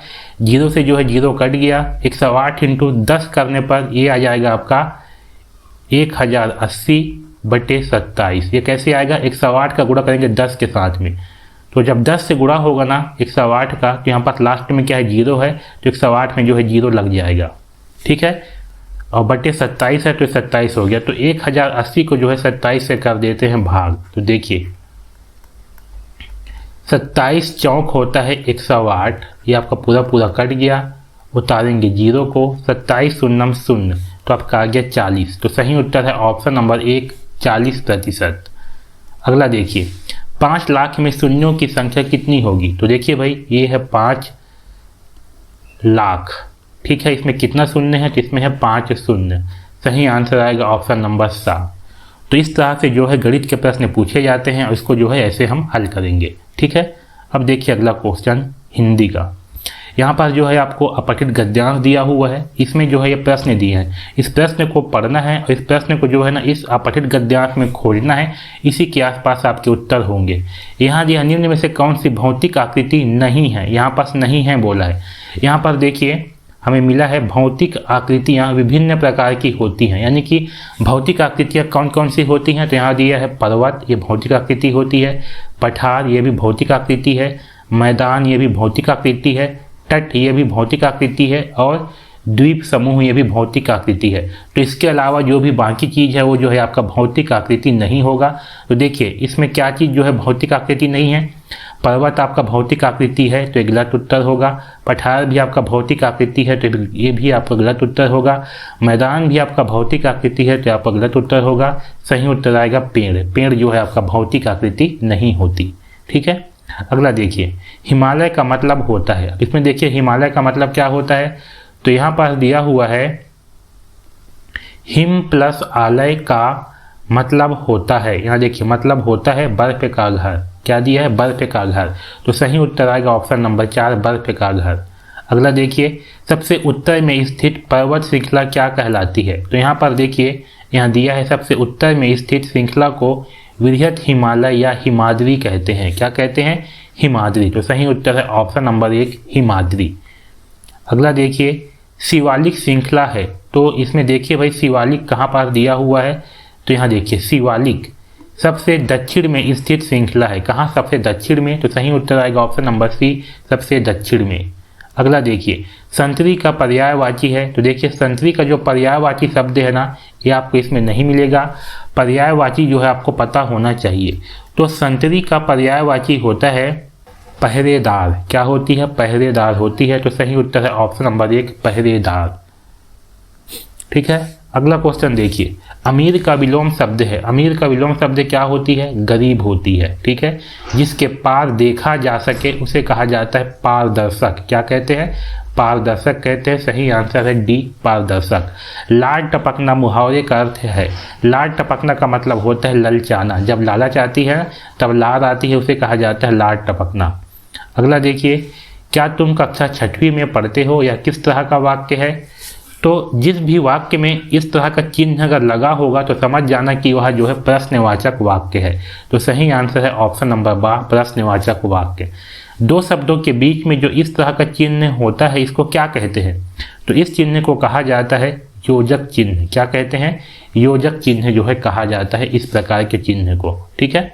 0 से जो है 0 कट गया, 108 × 10 करने पर ये आ जाएगा आपका 1080 बटे 27। ये कैसे आएगा, 108 का गुणा करेंगे 10 के साथ में, तो जब 10 से गुणा होगा ना 108 का, तो यहाँ पर लास्ट में क्या है 0 है, तो 108 में जो है 0 लग जाएगा, ठीक है। और बटे 27 है तो 27 हो गया, तो 1080 को जो है 27 से कर देते हैं भाग। तो देखिए 27 चौक होता है 108, ये आपका पूरा पूरा कट गया, उतारेंगे 0 को, 27 शून्यम 0, तो आपका आ गया 40। तो सही उत्तर है ऑप्शन नंबर 1, 40%। अगला देखिए 5 लाख में शून्यों की संख्या कितनी होगी। तो देखिए भाई ये है 5 लाख, ठीक है, इसमें कितना शून्य है, तो इसमें है 5 शून्य। सही आंसर आएगा ऑप्शन नंबर 7। तो इस तरह से जो है गणित के प्रश्न पूछे जाते हैं और इसको जो है ऐसे हम हल करेंगे, ठीक है। अब देखिए अगला क्वेश्चन हिंदी का। यहाँ पर जो है आपको अपठित गद्यांश दिया हुआ है, इसमें जो है ये प्रश्न दिए हैं, इस प्रश्न को पढ़ना है और इस प्रश्न को जो है ना इस अपठित गद्यांश में खोजना है, इसी के आसपास आपके उत्तर होंगे। यहाँ दिया निम्न में से कौन सी भौतिक आकृति नहीं है, यहाँ पास नहीं है बोला है। यहाँ पर देखिए हमें मिला है भौतिक आकृतियाँ विभिन्न प्रकार की होती हैं, यानी कि भौतिक आकृतियाँ कौन कौन सी होती हैं। तो यहाँ दिया है पर्वत, ये भौतिक आकृति होती है, पठार ये भी भौतिक आकृति है, मैदान ये भी भौतिक आकृति है, तट ये भी भौतिक आकृति है, और द्वीप समूह ये भी भौतिक आकृति है। तो इसके अलावा जो भी बाकी चीज़ है वो जो है आपका भौतिक आकृति नहीं होगा। तो देखिए इसमें क्या चीज़ जो है भौतिक आकृति नहीं है, पर्वत आपका भौतिक आकृति है तो ये गलत उत्तर होगा, पठार भी आपका भौतिक आकृति है तो ये भी आपका गलत उत्तर होगा, मैदान भी आपका भौतिक आकृति है तो आपका गलत उत्तर होगा। सही उत्तर आएगा पेड़, पेड़ जो है आपका भौतिक आकृति नहीं होती, ठीक है। अगला देखिए हिमालय का मतलब होता है, इसमें देखिए हिमालय का मतलब क्या होता है। तो यहाँ पर दिया हुआ है हिम प्लस आलय का मतलब होता है, यहाँ देखिए मतलब होता है बर्फ का घर, क्या दिया है बर्फ का घर। तो सही उत्तर आएगा ऑप्शन नंबर 4 बर्फ का घर। अगला देखिए सबसे उत्तर में स्थित पर्वत श्रृंखला क्या कहलाती है। तो यहाँ पर देखिए यहाँ दिया है सबसे उत्तर में स्थित श्रृंखला को वृहत हिमालय या हिमाद्री कहते हैं, क्या कहते हैं हिमाद्री। तो सही उत्तर है ऑप्शन नंबर 1 हिमाद्री। अगला देखिए शिवालिक श्रृंखला है, तो इसमें देखिए भाई शिवालिक कहाँ पर दिया हुआ है। तो यहाँ देखिए शिवालिक सबसे दक्षिण में स्थित श्रृंखला है, कहाँ सबसे दक्षिण में। तो सही उत्तर आएगा ऑप्शन नंबर सी सबसे दक्षिण में। अगला देखिए संतरी का पर्यायवाची है, तो देखिए संतरी का जो पर्यायवाची शब्द है ना ये आपको इसमें नहीं मिलेगा, पर्यायवाची जो है आपको पता होना चाहिए। तो संतरी का पर्यायवाची होता है पहरेदार, क्या होती है पहरेदार होती है। तो सही उत्तर है ऑप्शन नंबर 1 पहरेदार, ठीक है। अगला क्वेश्चन देखिए अमीर का विलोम शब्द है, अमीर का विलोम शब्द क्या होती है गरीब होती है, ठीक है। जिसके पार देखा जा सके उसे कहा जाता है पारदर्शक, क्या कहते हैं पारदर्शक कहते हैं। सही आंसर है डी पारदर्शक। लाड टपकना मुहावरे का अर्थ है, लाड टपकना का मतलब होता है ललचाना, जब लालच आती है तब लार आती है उसे कहा जाता है लाड टपकना। अगला देखिए क्या तुम कक्षा 6वीं में पढ़ते हो, यह किस तरह का वाक्य है। तो जिस भी वाक्य में इस तरह का चिन्ह अगर लगा होगा तो समझ जाना कि वह जो है प्रश्नवाचक वाक्य है। तो सही आंसर है ऑप्शन नंबर 12 प्रश्नवाचक वाक्य। दो शब्दों के बीच में जो इस तरह का चिन्ह होता है इसको क्या कहते हैं। तो इस चिन्ह को कहा जाता है योजक चिन्ह, क्या कहते हैं योजक चिन्ह जो है कहा जाता है इस प्रकार के चिन्ह को, ठीक है।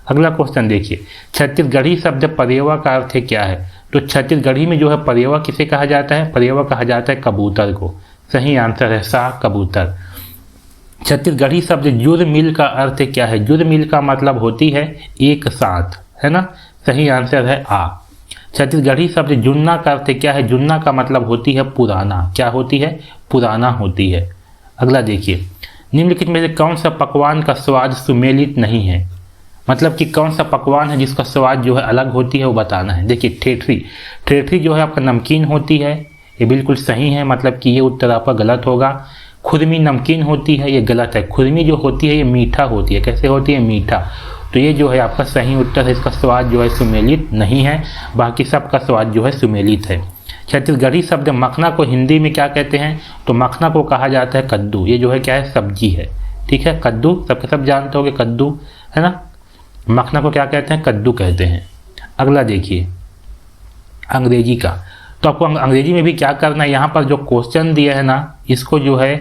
अगला क्वेश्चन देखिए छत्तीसगढ़ी शब्द परेवा का अर्थ क्या है। तो छत्तीसगढ़ी में जो है परेवा किसे कहा जाता है, परेवा कहा जाता है कबूतर को। सही आंसर है सा कबूतर। छत्तीसगढ़ी शब्द जुर्मिल का अर्थ क्या है, जुर्मिल का मतलब होती है एक साथ, है ना। सही आंसर है आ। छत्तीसगढ़ी शब्द जुन्ना का अर्थ क्या है, जुन्ना का मतलब होती है पुराना, क्या होती है पुराना होती है। अगला देखिए निम्नलिखित में से कौन सा पकवान का स्वाद सुमेलित नहीं है, मतलब कि कौन सा पकवान है जिसका स्वाद जो है अलग होती है वो बताना है। देखिए ठेठरी, ठेठरी जो है आपका नमकीन होती है, ये बिल्कुल सही है, मतलब कि ये उत्तर आपका गलत होगा। खुरमी नमकीन होती है, ये गलत है। खुरमी जो होती है ये मीठा होती है, कैसे होती है मीठा। तो ये जो है आपका सही उत्तर है, इसका स्वाद जो है सुमेलित नहीं है, बाकी सबका स्वाद जो है सुमेलित है। छत्तीसगढ़ी शब्द मखना को हिंदी में क्या कहते हैं। तो मखना को कहा जाता है कद्दू, ये जो है क्या है सब्जी है, ठीक है। कद्दू सबके सब जानते होंगे कद्दू, है ना। मखना को क्या कहते हैं कद्दू कहते हैं। अगला देखिए अंग्रेजी का, तो आपको अंग्रेजी में भी क्या करना है, यहाँ पर जो क्वेश्चन दिया है ना इसको जो है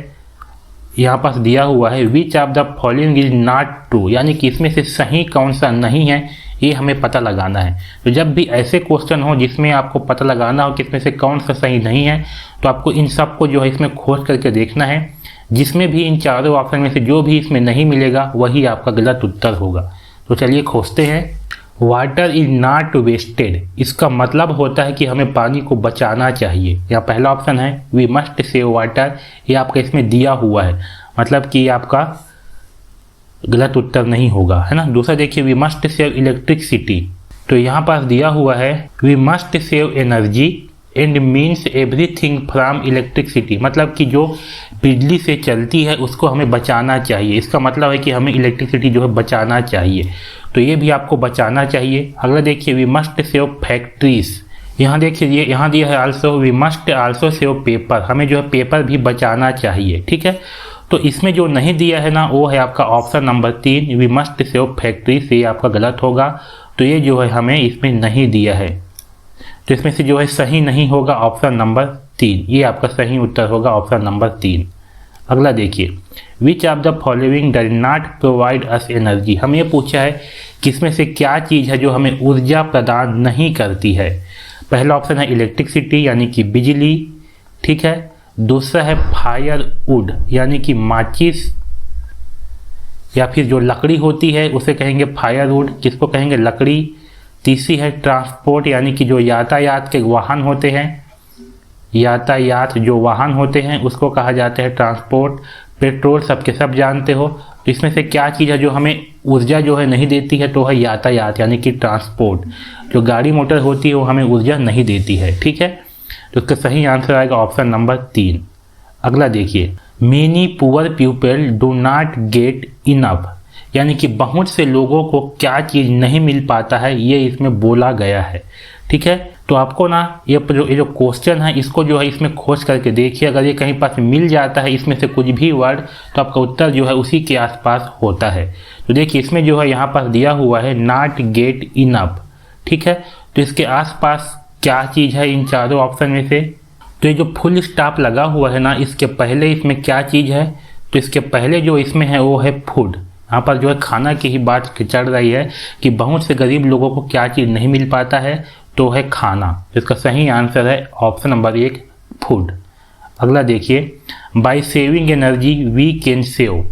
यहाँ पास दिया हुआ है which of the following is not true, यानी कि इसमें से सही कौन सा नहीं है ये हमें पता लगाना है। तो जब भी ऐसे क्वेश्चन हो जिसमें आपको पता लगाना हो कि इसमें से कौन सा सही नहीं है, तो आपको इन सब को जो है इसमें खोज करके देखना है। जिसमें भी इन चारों ऑप्शन में से जो भी इसमें नहीं मिलेगा वही आपका गलत उत्तर होगा। तो चलिए खोजते हैं। वाटर इज नॉट वेस्टेड, इसका मतलब होता है कि हमें पानी को बचाना चाहिए। यहाँ पहला ऑप्शन है वी मस्ट सेव वाटर, ये आपका इसमें दिया हुआ है, मतलब कि आपका गलत उत्तर नहीं होगा, है ना। दूसरा देखिए वी मस्ट सेव इलेक्ट्रिसिटी, तो यहाँ पास दिया हुआ है we must save energy and means everything from electricity, मतलब कि जो बिजली से चलती है उसको हमें बचाना चाहिए। इसका मतलब है कि हमें इलेक्ट्रिसिटी जो है बचाना चाहिए, तो ये भी आपको बचाना चाहिए। अगला देखिए वी मस्ट सेव फैक्ट्रीज, यहाँ देखिए यहाँ दिया है also we must also save paper, हमें जो है पेपर भी बचाना चाहिए, ठीक है। तो इसमें जो नहीं दिया है ना वो है आपका option number 3 we must save factories, ये आपका गलत होगा। तो ये जो है हमें इसमें नहीं दिया है, तो इसमें से जो है सही नहीं होगा ऑप्शन नंबर 3, ये आपका सही उत्तर होगा ऑप्शन नंबर 3। अगला देखिए which of the following does not provide us energy, हमें ये पूछा है कि इसमें से क्या चीज़ है जो हमें ऊर्जा प्रदान नहीं करती है। पहला ऑप्शन है इलेक्ट्रिसिटी यानी कि बिजली, ठीक है। दूसरा है फायरवुड यानी कि माचिस या फिर जो लकड़ी होती है उसे कहेंगे फायरवुड, किसको कहेंगे लकड़ी। तीसरी है ट्रांसपोर्ट यानी कि जो यातायात के वाहन होते हैं, यातायात जो वाहन होते हैं उसको कहा जाता है ट्रांसपोर्ट। पेट्रोल सबके सब जानते हो, तो इसमें से क्या चीज़ है जो हमें ऊर्जा जो है नहीं देती है, तो है यातायात यानी कि ट्रांसपोर्ट। जो गाड़ी मोटर होती है वो हमें ऊर्जा नहीं देती है, ठीक है। तो इसका सही आंसर आएगा ऑप्शन नंबर 3। अगला देखिए many poor people do not get enough, यानी कि बहुत से लोगों को क्या चीज़ नहीं मिल पाता है ये इसमें बोला गया है, ठीक है। तो आपको ना ये जो क्वेश्चन है इसको जो है इसमें खोज करके देखिए, अगर ये कहीं पास मिल जाता है इसमें से कुछ भी वर्ड तो आपका उत्तर जो है उसी के आसपास होता है। तो देखिए इसमें जो है यहाँ पास दिया हुआ है नॉट गेट इनफ, ठीक है। तो इसके आसपास क्या चीज़ है इन चारों ऑप्शन में से, तो ये जो फुल स्टॉप लगा हुआ है ना इसके पहले इसमें क्या चीज़ है, तो इसके पहले जो इसमें है वो है फूड। यहाँ पर जो है खाना की ही बात चल रही है कि बहुत से गरीब लोगों को क्या चीज़ नहीं मिल पाता है, तो है खाना। इसका सही आंसर है ऑप्शन नंबर 1 फूड। अगला देखिए by saving energy we can save,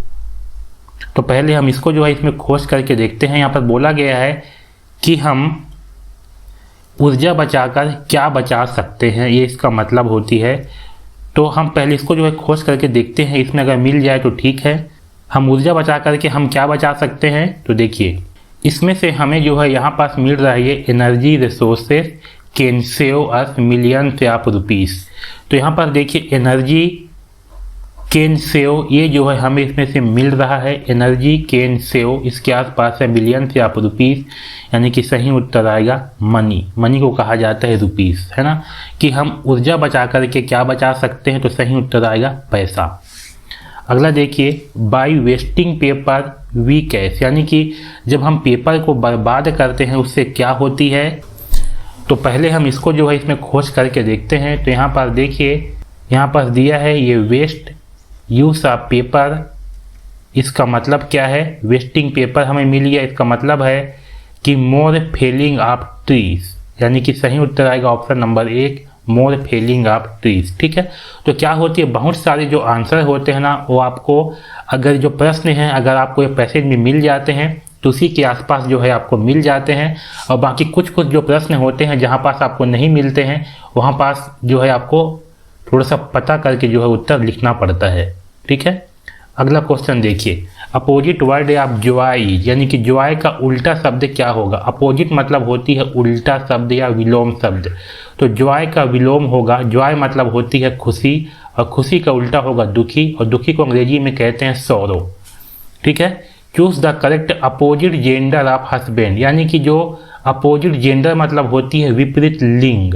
तो पहले हम इसको जो है इसमें खोज करके देखते हैं। यहाँ पर बोला गया है कि हम ऊर्जा बचाकर क्या बचा सकते हैं, ये इसका मतलब होती है। तो हम पहले इसको जो है खोज करके देखते हैं, इसमें अगर मिल जाए तो ठीक है। हम ऊर्जा बचा करके हम क्या बचा सकते हैं, तो देखिए इसमें से हमें जो है यहाँ पास मिल रहा है ये energy resources can save us millions of rupees. तो यहाँ पर देखिए एनर्जी कैन सेव, ये जो है हमें इसमें से मिल रहा है एनर्जी कैन सेव, इसके आसपास है मिलियंस ऑफ रुपीस, यानी कि सही उत्तर आएगा मनी। मनी को कहा जाता है रुपीस, है ना। कि हम ऊर्जा बचा करके क्या बचा सकते हैं, तो सही उत्तर आएगा पैसा। अगला देखिए by wasting paper we cash, यानी कि जब हम पेपर को बर्बाद करते हैं उससे क्या होती है। तो पहले हम इसको जो है इसमें खोज करके देखते हैं। तो यहाँ पर देखिए यहाँ पर दिया है ये वेस्ट यूज ऑफ पेपर, इसका मतलब क्या है, वेस्टिंग पेपर हमें मिल गया, इसका मतलब है कि मोर फेलिंग ऑफ ट्रीज, यानी कि सही उत्तर आएगा option number 1 more felling of trees, ठीक है। तो क्या होती है बहुत सारे जो आंसर होते हैं ना वो आपको अगर जो प्रश्न हैं अगर आपको ये पैसेज में मिल जाते हैं तो उसी के आसपास जो है आपको मिल जाते हैं, और बाकी कुछ कुछ जो प्रश्न होते हैं जहाँ पास आपको नहीं मिलते हैं वहाँ पास जो है आपको थोड़ा सा पता करके जो है उत्तर लिखना पड़ता है, ठीक है। अगला क्वेश्चन देखिए अपोजिट वर्ड ऑफ जॉय, यानी कि जॉय का उल्टा शब्द क्या होगा। अपोजिट मतलब होती है उल्टा शब्द या विलोम शब्द, तो जॉय का विलोम होगा, जॉय मतलब होती है खुशी और खुशी का उल्टा होगा दुखी, और दुखी को अंग्रेजी में कहते हैं सौरो, ठीक है। Choose the correct opposite gender of husband, यानी कि जो अपोजिट जेंडर मतलब होती है विपरीत लिंग,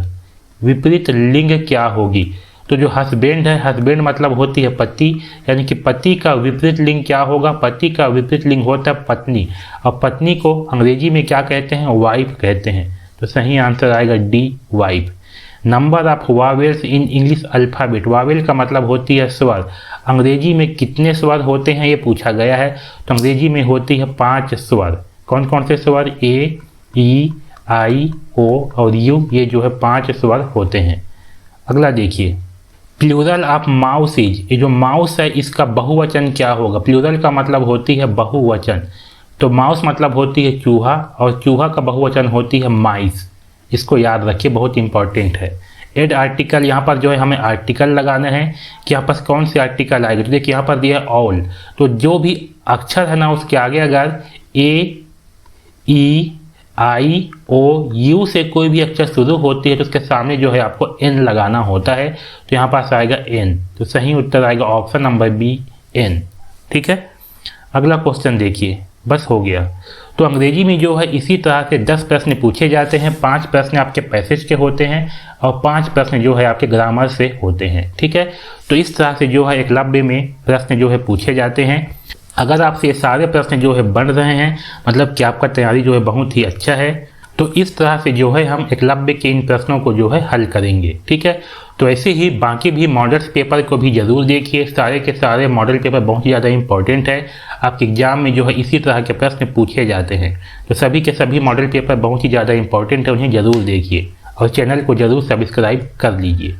विपरीत लिंग क्या होगी। तो जो हस्बैंड है, हस्बैंड मतलब होती है पति, यानी कि पति का विपरीत लिंग क्या होगा, पति का विपरीत लिंग होता है पत्नी, और पत्नी को अंग्रेजी में क्या कहते हैं वाइफ कहते हैं। तो सही आंसर आएगा D wife. Number of vowels in English alphabet. Wavell का मतलब होती है स्वर। अंग्रेजी में कितने स्वर होते हैं ये पूछा गया है, तो अंग्रेजी में होती है 5 स्वर। कौन कौन से स्वर? ए, ई, आई, ओ और यू, ये जो है 5 स्वर होते हैं। अगला देखिए, प्लूरल ऑफ माउसेज। ये जो माउस है इसका बहुवचन क्या होगा? प्लूरल का मतलब होती है बहुवचन, तो माउस मतलब होती है चूहा और चूहा का बहुवचन होती है माइस। इसको याद रखिए, बहुत इंपॉर्टेंट है। एड आर्टिकल, यहाँ पर जो है हमें आर्टिकल लगाना है कि यहाँ पर कौन से आर्टिकल आएगा। तो देखिए यहाँ पर दिया है ऑल, तो जो भी अक्षर है ना उसके आगे अगर ए, ई, आई, ओ, यू से कोई भी अक्षर शुरू होती है तो उसके सामने जो है आपको एन लगाना होता है, तो यहाँ पास आएगा एन। तो सही उत्तर आएगा ऑप्शन नंबर बी, एन। ठीक है, अगला क्वेश्चन देखिए, बस हो गया। तो अंग्रेजी में जो है इसी तरह से 10 प्रश्न पूछे जाते हैं। 5 प्रश्न आपके पैसेज के होते हैं और 5 प्रश्न जो है आपके ग्रामर से होते हैं। ठीक है, तो इस तरह से जो है एकलव्य में प्रश्न जो है पूछे जाते हैं। अगर आपसे ये सारे प्रश्न जो है बन रहे हैं, मतलब कि आपका तैयारी जो है बहुत ही अच्छा है, तो इस तरह से जो है हम एकलव्य के इन प्रश्नों को जो है हल करेंगे। ठीक है, तो ऐसे ही बाकी भी मॉडल्स पेपर को भी जरूर देखिए। सारे के सारे मॉडल पेपर बहुत ही ज़्यादा इंपॉर्टेंट है, आपके एग्जाम में जो है इसी तरह के प्रश्न पूछे जाते हैं। तो सभी के सभी मॉडल पेपर बहुत ही ज़्यादा इंपॉर्टेंट है, उन्हें जरूर देखिए और चैनल को जरूर सब्सक्राइब कर लीजिए।